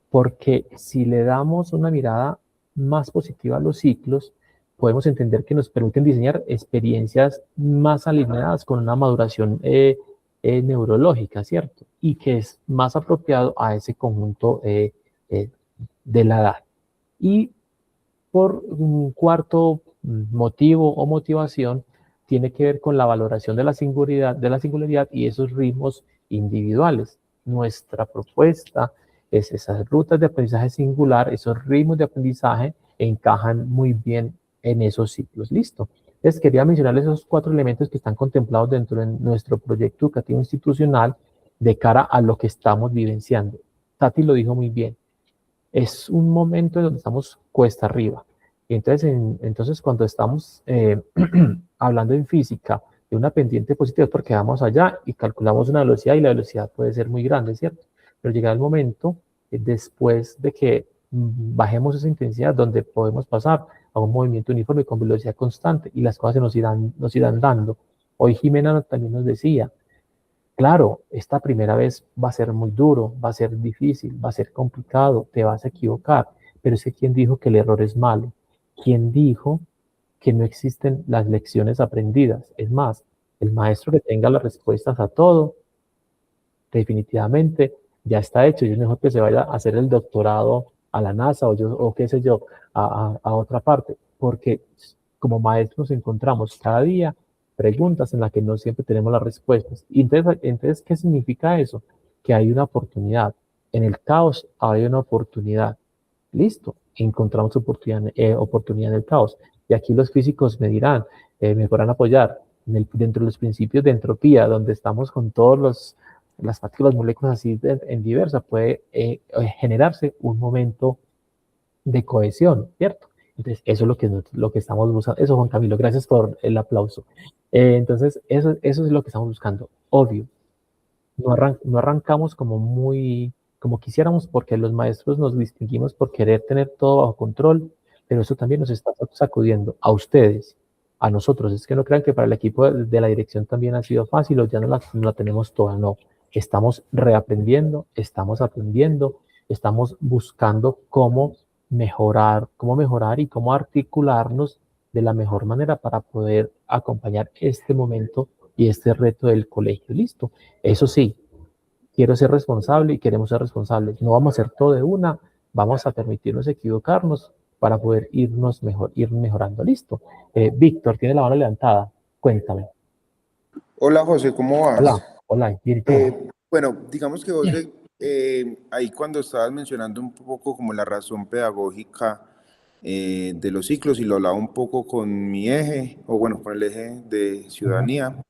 porque si le damos una mirada más positiva a los ciclos, podemos entender que nos permiten diseñar experiencias más alineadas con una maduración neurológica, ¿cierto? Y que es más apropiado a ese conjunto de la edad. Y por un cuarto motivo o motivación, tiene que ver con la valoración de la singularidad y esos ritmos individuales. Nuestra propuesta es esas rutas de aprendizaje singular, esos ritmos de aprendizaje encajan muy bien en esos ciclos. Listo. Entonces quería mencionarles esos 4 elementos que están contemplados dentro de nuestro proyecto educativo institucional de cara a lo que estamos vivenciando. Tati lo dijo muy bien. Es un momento en donde estamos cuesta arriba. Y entonces cuando estamos hablando en física de una pendiente positiva, es porque vamos allá y calculamos una velocidad y la velocidad puede ser muy grande, ¿cierto? Pero llega el momento, después de que bajemos esa intensidad, donde podemos pasar a un movimiento uniforme con velocidad constante y las cosas nos irán dando. Hoy Jimena también nos decía, claro, esta primera vez va a ser muy duro, va a ser difícil, va a ser complicado, te vas a equivocar, pero es que ¿quién dijo que el error es malo? ¿Quién dijo que no existen las lecciones aprendidas? Es más, el maestro que tenga las respuestas a todo, definitivamente ya está hecho. Y es mejor que se vaya a hacer el doctorado a la NASA o qué sé yo, a otra parte, porque como maestros encontramos cada día preguntas en las que no siempre tenemos las respuestas. Y entonces, ¿qué significa eso? Que hay una oportunidad. En el caos hay una oportunidad. Listo, encontramos oportunidad en el caos. Y aquí los físicos me dirán, me podrán apoyar dentro de los principios de entropía, donde estamos con todas las partículas, moléculas así en diversa, puede generarse un momento de cohesión, ¿cierto? Entonces, eso es lo que estamos buscando. Eso, Juan Camilo, gracias por el aplauso. Entonces, eso es lo que estamos buscando. Obvio, no arrancamos como quisiéramos, porque los maestros nos distinguimos por querer tener todo bajo control, pero eso también nos está sacudiendo a ustedes, a nosotros. Es que no crean que para el equipo de la dirección también ha sido fácil o ya no la tenemos toda, no. Estamos reaprendiendo, estamos aprendiendo, estamos buscando cómo mejorar y cómo articularnos de la mejor manera para poder acompañar este momento y este reto del colegio. Listo. Eso sí, quiero ser responsable y queremos ser responsables. No vamos a hacer todo de una, vamos a permitirnos equivocarnos para poder ir mejorando. Listo. Víctor, tiene la mano levantada. Cuéntame. Hola José, ¿cómo vas? Hola, bien, bueno, digamos que José, ahí cuando estabas mencionando un poco como la razón pedagógica de los ciclos y lo hablaba un poco con mi eje, o bueno, con el eje de ciudadanía,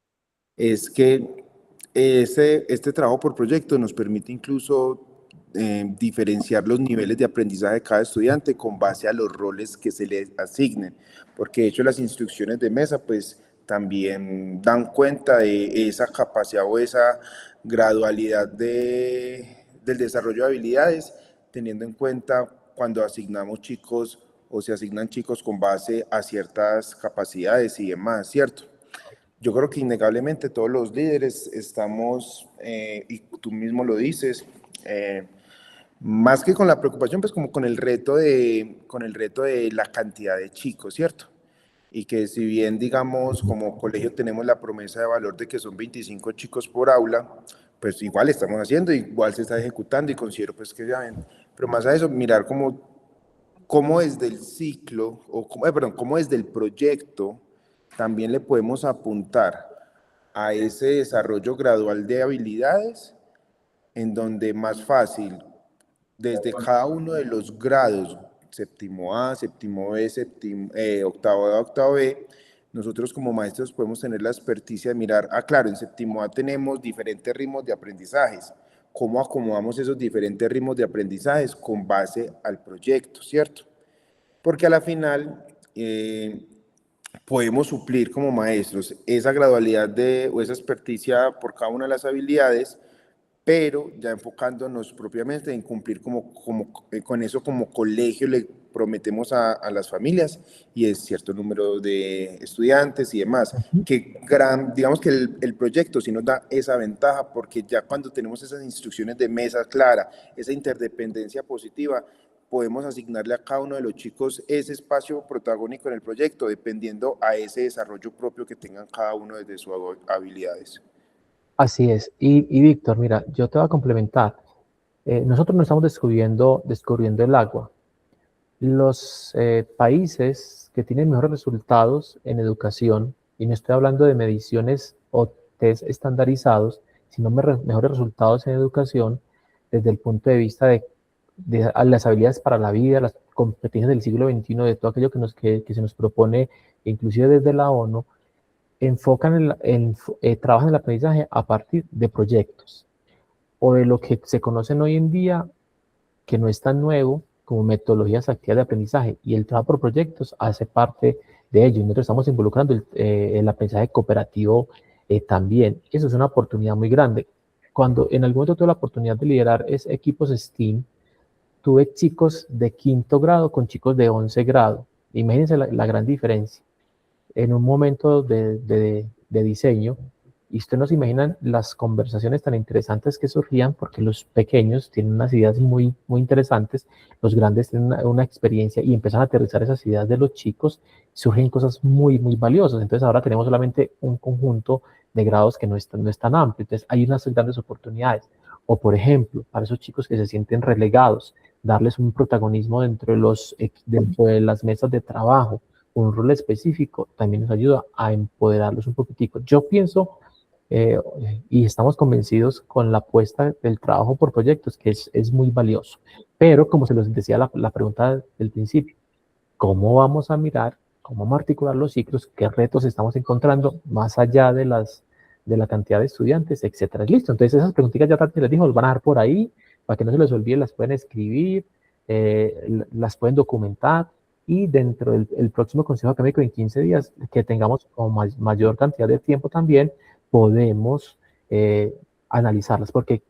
es que este trabajo por proyecto nos permite incluso diferenciar los niveles de aprendizaje de cada estudiante con base a los roles que se les asignen, porque de hecho las instrucciones de mesa pues también dan cuenta de esa capacidad o esa gradualidad del desarrollo de habilidades, teniendo en cuenta cuando asignamos chicos o se asignan chicos con base a ciertas capacidades y demás, ¿cierto? Yo creo que innegablemente todos los líderes estamos, y tú mismo lo dices, más que con la preocupación, pues como con el reto de la cantidad de chicos, ¿cierto? Y que si bien, digamos, como colegio tenemos la promesa de valor de que son 25 chicos por aula, pues igual estamos haciendo, igual se está ejecutando y considero pues que ya ven. Pero más a eso, mirar cómo desde el ciclo, o cómo desde el proyecto también le podemos apuntar a ese desarrollo gradual de habilidades en donde más fácil desde cada uno de los grados, séptimo A, séptimo B, octavo A, octavo B, nosotros como maestros podemos tener la experticia de mirar, claro, en séptimo A tenemos diferentes ritmos de aprendizajes, cómo acomodamos esos diferentes ritmos de aprendizajes con base al proyecto, ¿cierto? Porque a la final podemos suplir como maestros esa gradualidad o esa experticia por cada una de las habilidades, pero ya enfocándonos propiamente en cumplir con eso como colegio le prometemos a las familias y es cierto número de estudiantes y demás, que digamos que el proyecto sí nos da esa ventaja porque ya cuando tenemos esas instrucciones de mesa clara, esa interdependencia positiva, podemos asignarle a cada uno de los chicos ese espacio protagónico en el proyecto, dependiendo a ese desarrollo propio que tengan cada uno desde sus habilidades. Así es. Y Víctor, mira, yo te voy a complementar. Nosotros no estamos descubriendo el agua. Los países que tienen mejores resultados en educación, y no estoy hablando de mediciones o test estandarizados, sino mejores resultados en educación desde el punto de vista de las habilidades para la vida, las competencias del siglo XXI, de todo aquello que se nos propone, inclusive desde la ONU, trabajan el aprendizaje a partir de proyectos o de lo que se conocen hoy en día, que no es tan nuevo, como metodologías activas de aprendizaje, y el trabajo por proyectos hace parte de ello. Nosotros estamos involucrando el aprendizaje cooperativo también. Eso es una oportunidad muy grande. Cuando en algún momento tuve la oportunidad de liderar equipos STEAM, tuve chicos de 5º grado con chicos de 11 grado. Imagínense la gran diferencia. En un momento de diseño, y ustedes no se imaginan las conversaciones tan interesantes que surgían, porque los pequeños tienen unas ideas muy, muy interesantes, los grandes tienen una experiencia y empiezan a aterrizar esas ideas de los chicos, surgen cosas muy, muy valiosas. Entonces ahora tenemos solamente un conjunto de grados que no es tan amplio, entonces hay unas grandes oportunidades. O por ejemplo, para esos chicos que se sienten relegados, darles un protagonismo dentro de las mesas de trabajo, un rol específico, también nos ayuda a empoderarlos un poquitico. Yo pienso, y estamos convencidos con la apuesta del trabajo por proyectos, que es muy valioso. Pero, como se los decía la pregunta del principio, ¿cómo vamos a mirar, cómo vamos a articular los ciclos, qué retos estamos encontrando más allá de la cantidad de estudiantes, etcétera? Listo, entonces esas preguntitas ya Tati les dijo, los van a dejar por ahí, para que no se les olvide, las pueden escribir, las pueden documentar, y dentro del próximo Consejo Académico en 15 días, que tengamos como mayor cantidad de tiempo también, podemos analizarlas, porque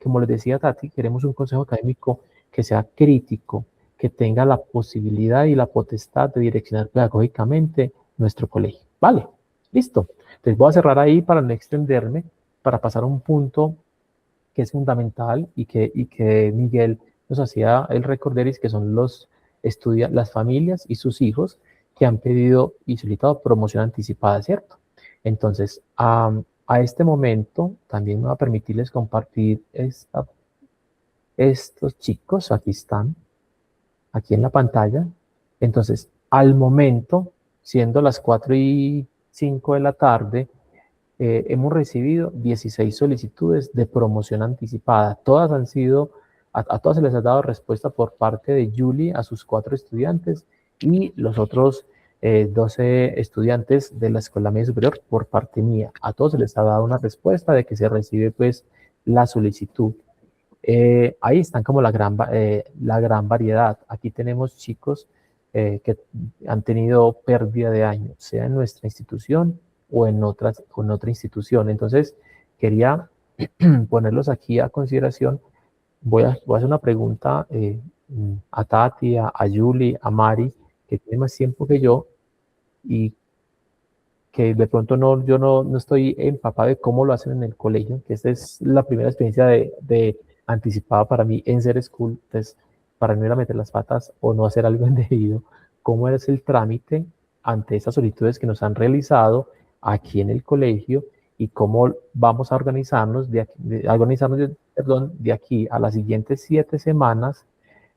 como les decía Tati, queremos un Consejo Académico que sea crítico, que tenga la posibilidad y la potestad de direccionar pedagógicamente nuestro colegio. Vale, listo. Entonces voy a cerrar ahí para no extenderme, para pasar a un punto que es fundamental y que Miguel nos hacía el recorderis, que son las familias y sus hijos que han pedido y solicitado promoción anticipada, ¿cierto? Entonces, a este momento también me va a permitirles compartir estos chicos, aquí están, aquí en la pantalla. Entonces, al momento, siendo las 4:05 de la tarde, hemos recibido 16 solicitudes de promoción anticipada. Todas han sido, a todas se les ha dado respuesta por parte de Julie a sus 4 estudiantes y los otros 12 estudiantes de la Escuela Media Superior por parte mía. A todos se les ha dado una respuesta de que se recibe pues la solicitud. Ahí están como la gran variedad. Aquí tenemos chicos que han tenido pérdida de año, sea en nuestra institución o en otra institución. Entonces, quería ponerlos aquí a consideración. Voy a hacer una pregunta a Tati, a Julie, a Mari, que tiene más tiempo que yo y que de pronto yo no estoy empapado de cómo lo hacen en el colegio, que esta es la primera experiencia de anticipada para mí en Ser School. Entonces, para no ir a meter las patas o no hacer algo indebido, ¿cómo es el trámite ante esas solicitudes que nos han realizado aquí en el colegio y cómo vamos a organizarnos de aquí a las siguientes 7 semanas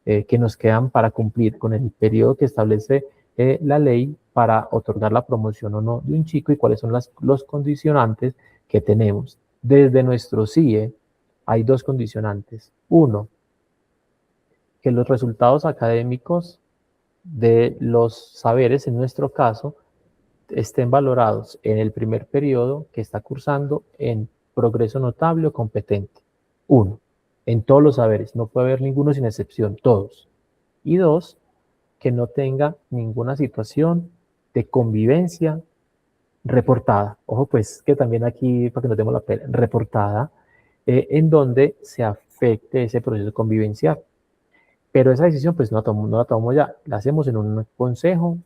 que nos quedan para cumplir con el periodo que establece la ley para otorgar la promoción o no de un chico, y cuáles son los condicionantes que tenemos? Desde nuestro CIE hay 2 condicionantes. 1, que los resultados académicos de los saberes, en nuestro caso, estén valorados en el primer periodo que está cursando en progreso notable o competente. 1, en todos los saberes, no puede haber ninguno sin excepción, todos. Y 2, que no tenga ninguna situación de convivencia reportada. Ojo, pues, que también aquí, para que no demos la pena, reportada, en donde se afecte ese proceso convivencial. Pero esa decisión, pues, no la tomamos ya, la hacemos en un consejo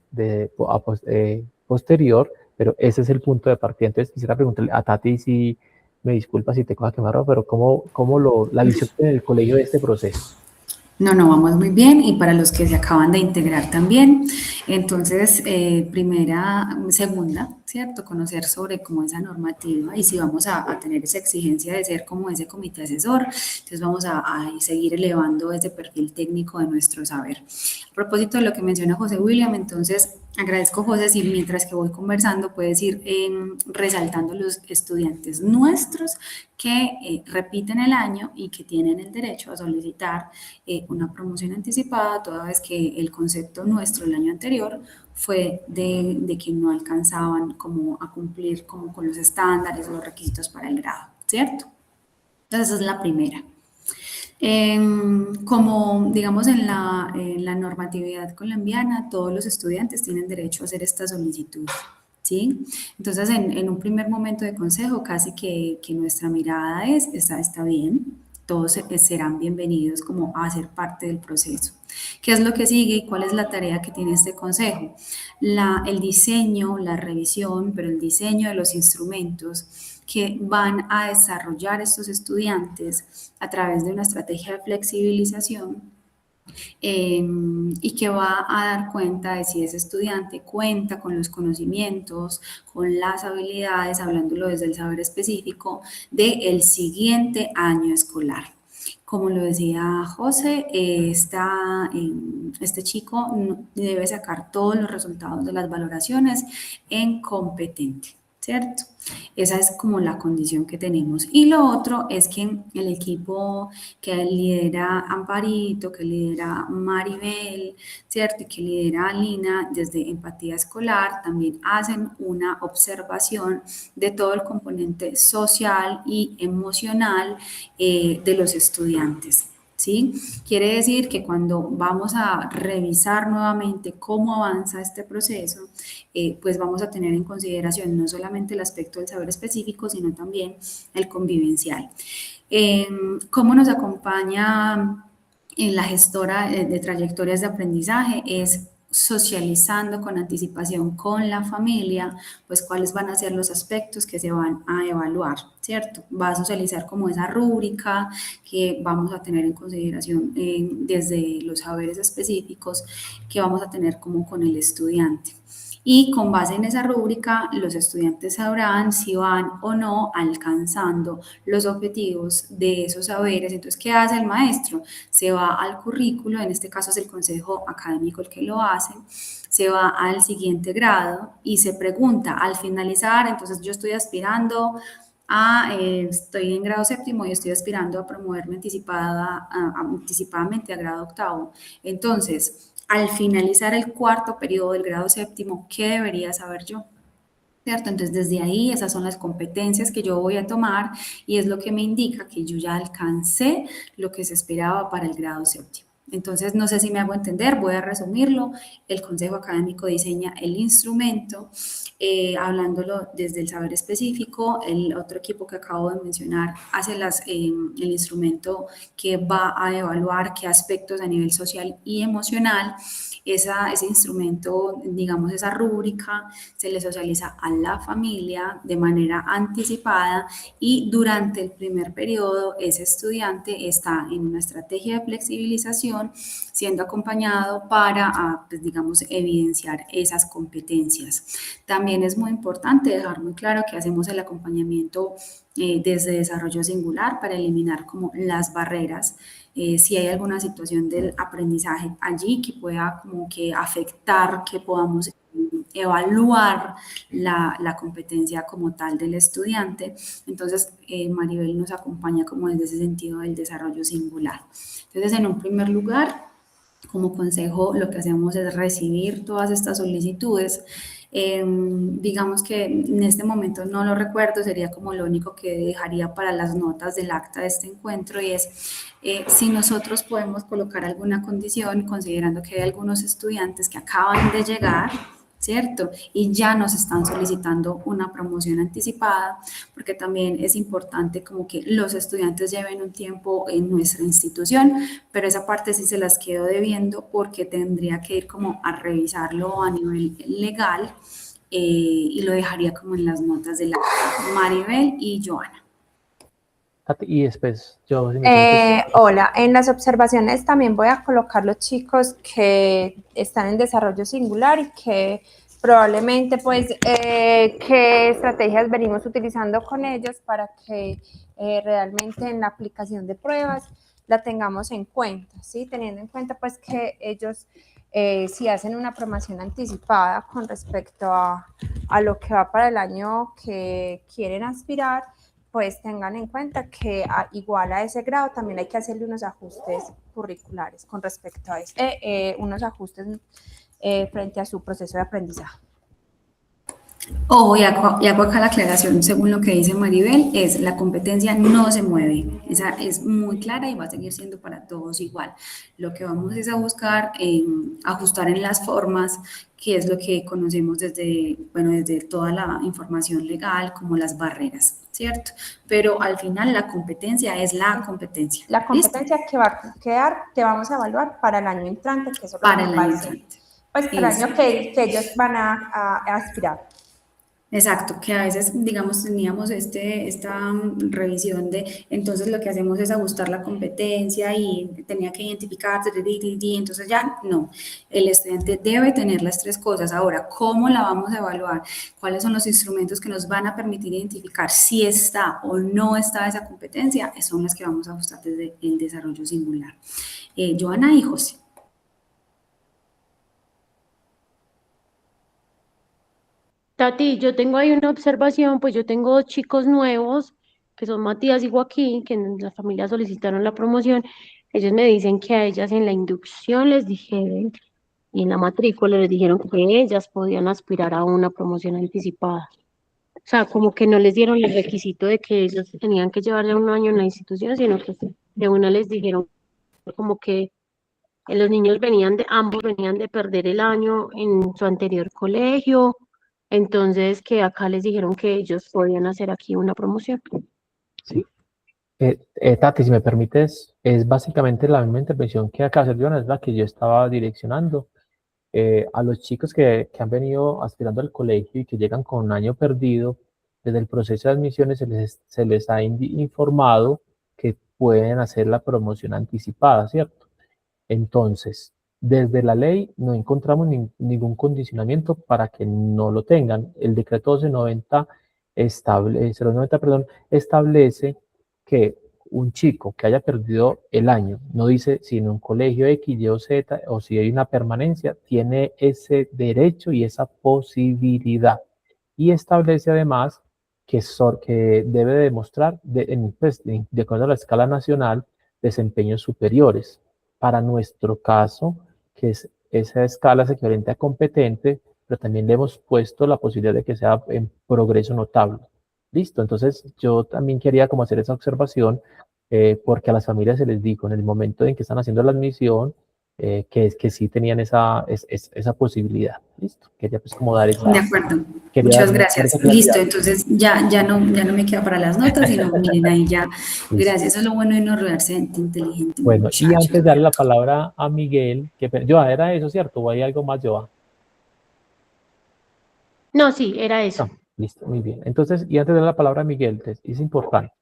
posterior, pero ese es el punto de partida. Entonces, quisiera preguntarle a Tati, si me disculpa si te coja quemarlo, pero la visión en el colegio de este proceso. No, no, vamos muy bien, y para los que se acaban de integrar también. Entonces, segunda, ¿cierto? Conocer sobre cómo esa normativa, y si vamos a tener esa exigencia de ser como ese comité asesor, entonces vamos a seguir elevando ese perfil técnico de nuestro saber. A propósito de lo que menciona José William, entonces agradezco, José, si mientras que voy conversando puedes ir resaltando los estudiantes nuestros que repiten el año y que tienen el derecho a solicitar una promoción anticipada, toda vez que el concepto nuestro el año anterior fue de que no alcanzaban como a cumplir como con los estándares o los requisitos para el grado, ¿cierto? Entonces esa es la primera. Como digamos en la normatividad colombiana, todos los estudiantes tienen derecho a hacer esta solicitud, ¿sí? Entonces, en un primer momento de consejo, casi que nuestra mirada está bien, todos serán bienvenidos como a ser parte del proceso. ¿Qué es lo que sigue y cuál es la tarea que tiene este consejo? El diseño, la revisión, pero el diseño de los instrumentos que van a desarrollar estos estudiantes a través de una estrategia de flexibilización, y que va a dar cuenta de si ese estudiante cuenta con los conocimientos, con las habilidades, hablándolo desde el saber específico, del siguiente año escolar. Como lo decía José, este chico debe sacar todos los resultados de las valoraciones en competente, ¿cierto? Esa es como la condición que tenemos. Y lo otro es que el equipo que lidera Amparito, que lidera Maribel, ¿cierto? Y que lidera Lina desde Empatía Escolar, también hacen una observación de todo el componente social y emocional de los estudiantes, ¿sí? Quiere decir que cuando vamos a revisar nuevamente cómo avanza este proceso, pues vamos a tener en consideración no solamente el aspecto del saber específico, sino también el convivencial. ¿Cómo nos acompaña en la gestora de trayectorias de aprendizaje? Es socializando con anticipación con la familia, pues cuáles van a ser los aspectos que se van a evaluar, ¿cierto? Va a socializar como esa rúbrica que vamos a tener en consideración desde los saberes específicos que vamos a tener como con el estudiante. Y con base en esa rúbrica, los estudiantes sabrán si van o no alcanzando los objetivos de esos saberes. Entonces, ¿qué hace el maestro? Se va al currículo, en este caso es el consejo académico el que lo hace, se va al siguiente grado y se pregunta al finalizar, entonces yo estoy aspirando estoy en grado séptimo y estoy aspirando a promoverme anticipadamente a grado octavo. Entonces, al finalizar el cuarto periodo del grado séptimo, ¿qué debería saber yo? ¿Cierto? Entonces, desde ahí, esas son las competencias que yo voy a tomar y es lo que me indica que yo ya alcancé lo que se esperaba para el grado séptimo. Entonces, no sé si me hago entender, voy a resumirlo. El Consejo Académico diseña el instrumento, hablándolo desde el saber específico. El otro equipo que acabo de mencionar hace el instrumento que va a evaluar qué aspectos a nivel social y emocional. Ese instrumento, digamos, esa rúbrica, se le socializa a la familia de manera anticipada y durante el primer periodo ese estudiante está en una estrategia de flexibilización siendo acompañado para, pues, digamos, evidenciar esas competencias. También es muy importante dejar muy claro que hacemos el acompañamiento desde desarrollo singular para eliminar como las barreras, si hay alguna situación del aprendizaje allí que pueda como que afectar que podamos evaluar la competencia como tal del estudiante. Entonces, Maribel nos acompaña como desde ese sentido del desarrollo singular. Entonces, en un primer lugar, como consejo, lo que hacemos es recibir todas estas solicitudes. Digamos que en este momento no lo recuerdo, sería como lo único que dejaría para las notas del acta de este encuentro, y es si nosotros podemos colocar alguna condición, considerando que hay algunos estudiantes que acaban de llegar, ¿cierto? Y ya nos están solicitando una promoción anticipada, porque también es importante como que los estudiantes lleven un tiempo en nuestra institución, pero esa parte sí se las quedo debiendo porque tendría que ir como a revisarlo a nivel legal, y lo dejaría como en las notas de la Maribel y Joana. Y después yo, si me permites, Hola, en las observaciones también voy a colocar los chicos que están en desarrollo singular y que probablemente pues qué estrategias venimos utilizando con ellos para que realmente en la aplicación de pruebas la tengamos en cuenta, ¿sí? Teniendo en cuenta pues que ellos si hacen una promoción anticipada con respecto a lo que va para el año que quieren aspirar, pues tengan en cuenta que igual a ese grado también hay que hacerle unos ajustes curriculares con respecto a unos ajustes frente a su proceso de aprendizaje. Ojo, y hago acá la aclaración, según lo que dice Maribel, es la competencia no se mueve, esa es muy clara y va a seguir siendo para todos igual. Lo que vamos es a buscar ajustar en las formas, que es lo que conocemos desde, bueno, desde toda la información legal, como las barreras, ¿cierto? Pero al final la competencia es la competencia. La competencia que va a quedar, que vamos a evaluar para el año entrante, que eso para el año entrante. Pues para el año que ellos van a aspirar. Exacto, que a veces, digamos, teníamos esta revisión de, entonces lo que hacemos es ajustar la competencia y tenía que identificarse, entonces ya no, el estudiante debe tener las tres cosas. Ahora, ¿cómo la vamos a evaluar? ¿Cuáles son los instrumentos que nos van a permitir identificar si está o no está esa competencia? Son las que vamos a ajustar desde el desarrollo singular. Joana y José. Tati, yo tengo ahí una observación, pues yo tengo dos chicos nuevos, que son Matías y Joaquín, que en la familia solicitaron la promoción. Ellos me dicen que a ellas en la inducción les dijeron, y en la matrícula les dijeron que ellas podían aspirar a una promoción anticipada. O sea, como que no les dieron el requisito de que ellos tenían que llevar ya un año en la institución, sino que de una les dijeron como que los niños ambos venían de perder el año en su anterior colegio, entonces que acá les dijeron que ellos podían hacer aquí una promoción. sí. Tati, si me permites, es básicamente la misma intervención que acá se dio, es la que yo estaba direccionando. A los chicos que han venido aspirando al colegio y que llegan con un año perdido, desde el proceso de admisiones se les ha informado que pueden hacer la promoción anticipada, ¿cierto? Entonces, desde la ley no encontramos ningún condicionamiento para que no lo tengan. El decreto 1290 establece que un chico que haya perdido el año, no dice si en un colegio X, Y o Z, o si hay una permanencia, tiene ese derecho y esa posibilidad. Y establece además que debe demostrar, de acuerdo a la escala nacional, desempeños superiores. Para nuestro caso, que es esa escala es equivalente a competente, pero también le hemos puesto la posibilidad de que sea en progreso notable. Listo, entonces yo también quería como hacer esa observación, porque a las familias se les dijo en el momento en que están haciendo la admisión, que sí tenían esa posibilidad. Listo, quería pues como dar esa... De acuerdo, muchas gracias. Listo, entonces ya no me queda para las notas, sino miren ahí ya, gracias, eso es lo bueno de no rodearse de gente inteligente. Bueno, muchachos. Y antes de darle la palabra a Miguel, Joa, ¿era eso cierto? ¿O hay algo más, Joa? No, sí, era eso. Listo, muy bien. Entonces, y antes de dar la palabra a Miguel, es importante.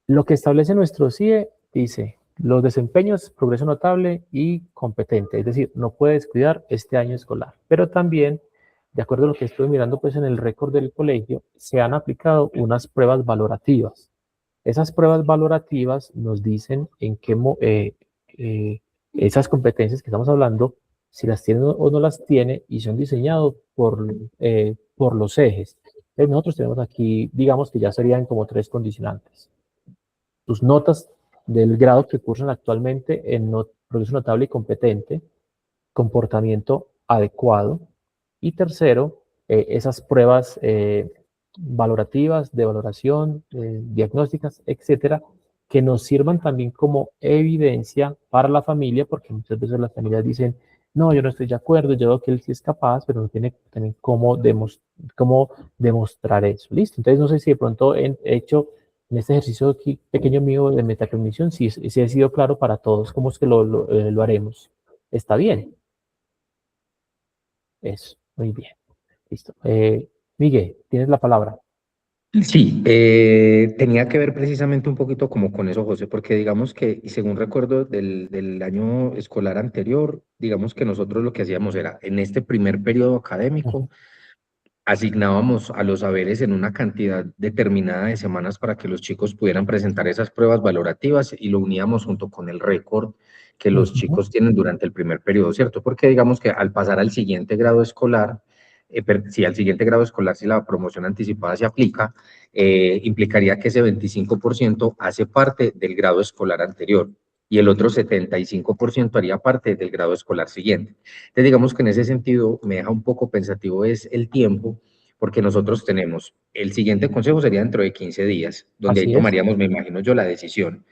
Lo que establece nuestro CIE dice, los desempeños, progreso notable y competente, es decir, no puede descuidar este año escolar. Pero también, de acuerdo a lo que estoy mirando pues en el récord del colegio, se han aplicado unas pruebas valorativas. Esas pruebas valorativas nos dicen en qué esas competencias que estamos hablando si las tiene o no las tiene, y son diseñados por los ejes. Entonces nosotros tenemos aquí, digamos que ya serían como 3 condicionantes. Tus notas del grado que cursan actualmente en progreso notable y competente, comportamiento adecuado, y tercero, esas pruebas valorativas, de valoración, diagnósticas, etcétera, que nos sirvan también como evidencia para la familia, porque muchas veces las familias dicen, no, yo no estoy de acuerdo, yo veo que él sí es capaz, pero no tiene también cómo demostrar eso. Listo. Entonces, no sé si de pronto he hecho en este ejercicio aquí, pequeño mío de metacognición, si ha sido claro para todos cómo es que lo haremos. ¿Está bien? Eso, muy bien. Listo. Miguel, tienes la palabra. Sí, tenía que ver precisamente un poquito como con eso, José, porque digamos que, y según recuerdo del año escolar anterior, digamos que nosotros lo que hacíamos era, en este primer periodo académico, asignábamos a los saberes en una cantidad determinada de semanas para que los chicos pudieran presentar esas pruebas valorativas y lo uníamos junto con el récord que los chicos tienen durante el primer periodo, ¿cierto? Porque digamos que al pasar al siguiente grado escolar, si al siguiente grado escolar, si la promoción anticipada se aplica, implicaría que ese 25% hace parte del grado escolar anterior y el otro 75% haría parte del grado escolar siguiente. Entonces, digamos que en ese sentido me deja un poco pensativo es el tiempo, porque nosotros tenemos, el siguiente consejo sería dentro de 15 días, donde ahí Así es. tomaríamos, me imagino yo, la decisión.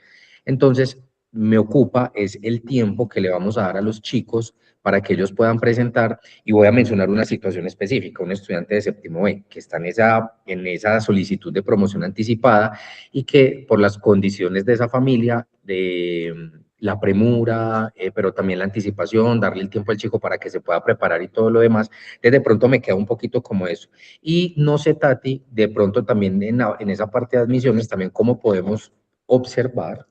Entonces, me ocupa es el tiempo que le vamos a dar a los chicos para que ellos puedan presentar, y voy a mencionar una situación específica, un estudiante de séptimo B que está en esa solicitud de promoción anticipada y que por las condiciones de esa familia, de la premura, pero también la anticipación, darle el tiempo al chico para que se pueda preparar y todo lo demás, de pronto me queda un poquito como eso. Y no sé, Tati, de pronto también en esa parte de admisiones, también cómo podemos observar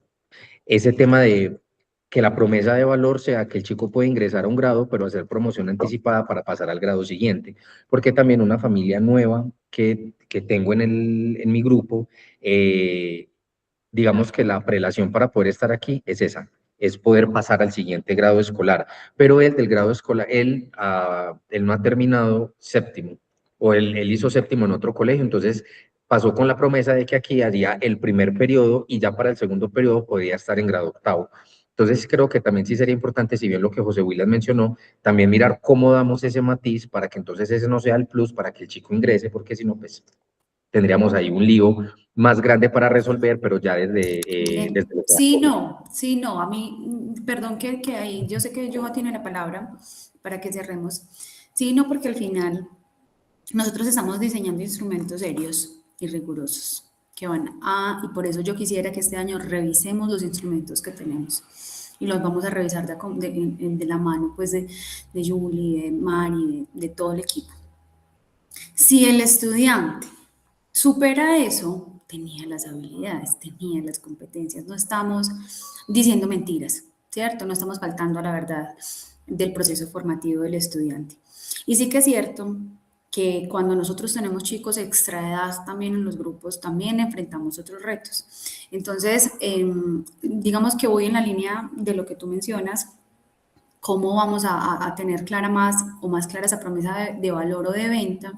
ese tema de que la promesa de valor sea que el chico puede ingresar a un grado, pero hacer promoción anticipada para pasar al grado siguiente. Porque también una familia nueva que tengo en mi grupo, digamos que la prelación para poder estar aquí es esa, es poder pasar al siguiente grado escolar. Pero él del grado escolar, él no ha terminado séptimo, o él hizo séptimo en otro colegio, entonces pasó con la promesa de que aquí haría el primer periodo y ya para el segundo periodo podía estar en grado octavo. Entonces creo que también sí sería importante, si bien lo que José William mencionó, también mirar cómo damos ese matiz para que entonces ese no sea el plus para que el chico ingrese, porque si no, pues tendríamos ahí un lío más grande para resolver, pero ya desde lo Sí, no, a mí, perdón que ahí, yo sé que Joa tiene la palabra para que cerremos. Sí, no, porque al final nosotros estamos diseñando instrumentos serios y rigurosos que y por eso yo quisiera que este año revisemos los instrumentos que tenemos y los vamos a revisar de la mano pues de Julie, de Mari, de todo el equipo. Si el estudiante supera eso, tenía las habilidades, tenía las competencias, no estamos diciendo mentiras, ¿cierto? No estamos faltando a la verdad del proceso formativo del estudiante. Y sí que es cierto que cuando nosotros tenemos chicos extra edad también en los grupos, también enfrentamos otros retos. Entonces, digamos que voy en la línea de lo que tú mencionas, cómo vamos a tener clara más clara esa promesa de valor o de venta,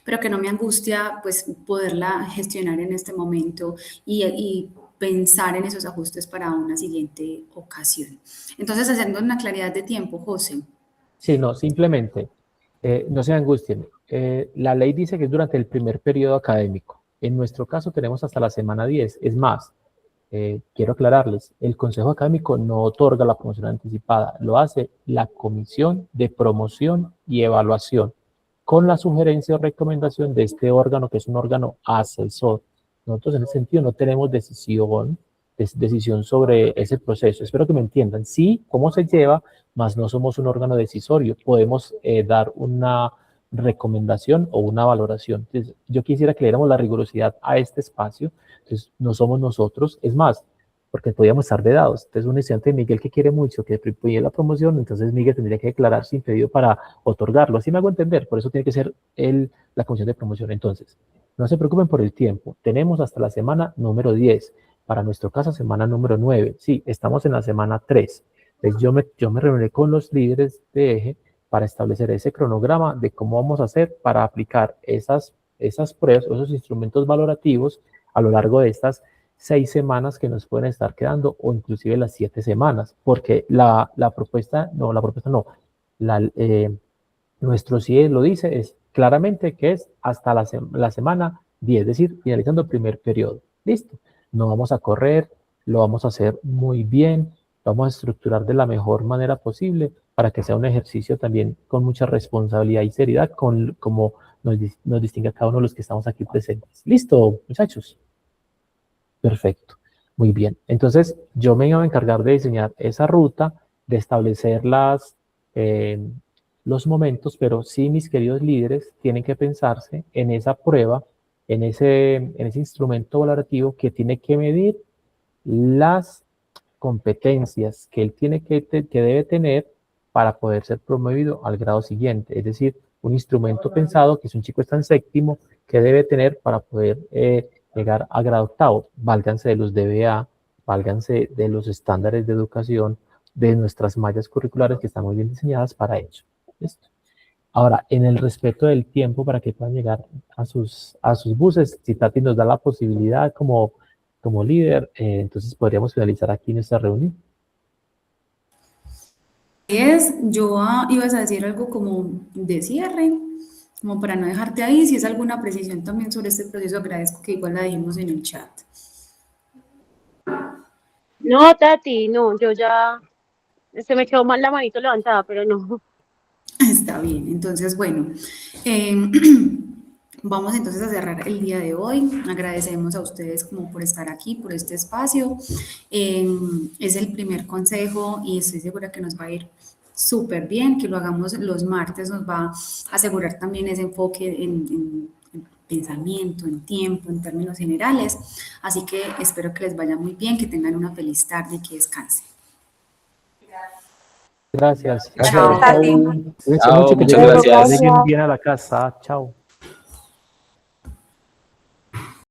pero que no me angustia pues poderla gestionar en este momento y pensar en esos ajustes para una siguiente ocasión. Entonces, haciendo una claridad de tiempo, José. Sí, no, simplemente, no se angustien. La ley dice que es durante el primer periodo académico. En nuestro caso tenemos hasta la semana 10. Es más, quiero aclararles, el Consejo Académico no otorga la promoción anticipada, lo hace la Comisión de Promoción y Evaluación, con la sugerencia o recomendación de este órgano, que es un órgano asesor. Nosotros en ese sentido no tenemos decisión sobre ese proceso. Espero que me entiendan. Sí, cómo se lleva, mas no somos un órgano decisorio. Podemos dar una recomendación o una valoración. Entonces, yo quisiera que le diéramos la rigurosidad a este espacio. Entonces, no somos nosotros. Es más, porque podíamos estar vedados. Entonces, un estudiante de Miguel que quiere mucho, que pide la promoción, entonces Miguel tendría que declarar sin pedido para otorgarlo. Así me hago entender. Por eso tiene que ser la comisión de promoción. Entonces, no se preocupen por el tiempo. Tenemos hasta la semana número 10. Para nuestro caso, semana número 9. Sí, estamos en la semana 3. Entonces yo me reuní con los líderes de eje para establecer ese cronograma de cómo vamos a hacer para aplicar esas pruebas, esos instrumentos valorativos a lo largo de estas 6 semanas que nos pueden estar quedando, o inclusive las 7 semanas, porque nuestro CIE lo dice, es claramente que es hasta la semana 10, es decir, finalizando el primer periodo. Listo. No vamos a correr, lo vamos a hacer muy bien, lo vamos a estructurar de la mejor manera posible para que sea un ejercicio también con mucha responsabilidad y seriedad, como nos distingue a cada uno de los que estamos aquí presentes. ¿Listo, muchachos? Perfecto. Muy bien. Entonces, yo me iba a encargar de diseñar esa ruta, de establecer los momentos, pero sí, mis queridos líderes, tienen que pensarse en esa prueba, en ese instrumento valorativo que tiene que medir las competencias que él que debe tener para poder ser promovido al grado siguiente. Es decir, un instrumento pensado que si un chico está en séptimo, que debe tener para poder llegar a grado octavo. Válganse de los DBA, válganse de los estándares de educación, de nuestras mallas curriculares que están muy bien diseñadas para ello. ¿Listo? Ahora, en el respeto del tiempo para que puedan llegar a sus buses, si Tati nos da la posibilidad como líder, entonces podríamos finalizar aquí nuestra reunión. Yo ibas a decir algo como de cierre, como para no dejarte ahí. Si es alguna precisión también sobre este proceso, agradezco que igual la dejemos en el chat. No, Tati, no, yo ya, se me quedó mal la manito levantada, pero no. Está bien, entonces, bueno, vamos entonces a cerrar el día de hoy. Agradecemos a ustedes como por estar aquí, por este espacio. Es el primer consejo y estoy segura que nos va a ir súper bien, que lo hagamos los martes, nos va a asegurar también ese enfoque en pensamiento, en tiempo, en términos generales. Así que espero que les vaya muy bien, que tengan una feliz tarde y que descansen. Gracias. Chao, Tati. Cuídense Chao, mucho, que muchas lleguen gracias. bien a la casa. Chao.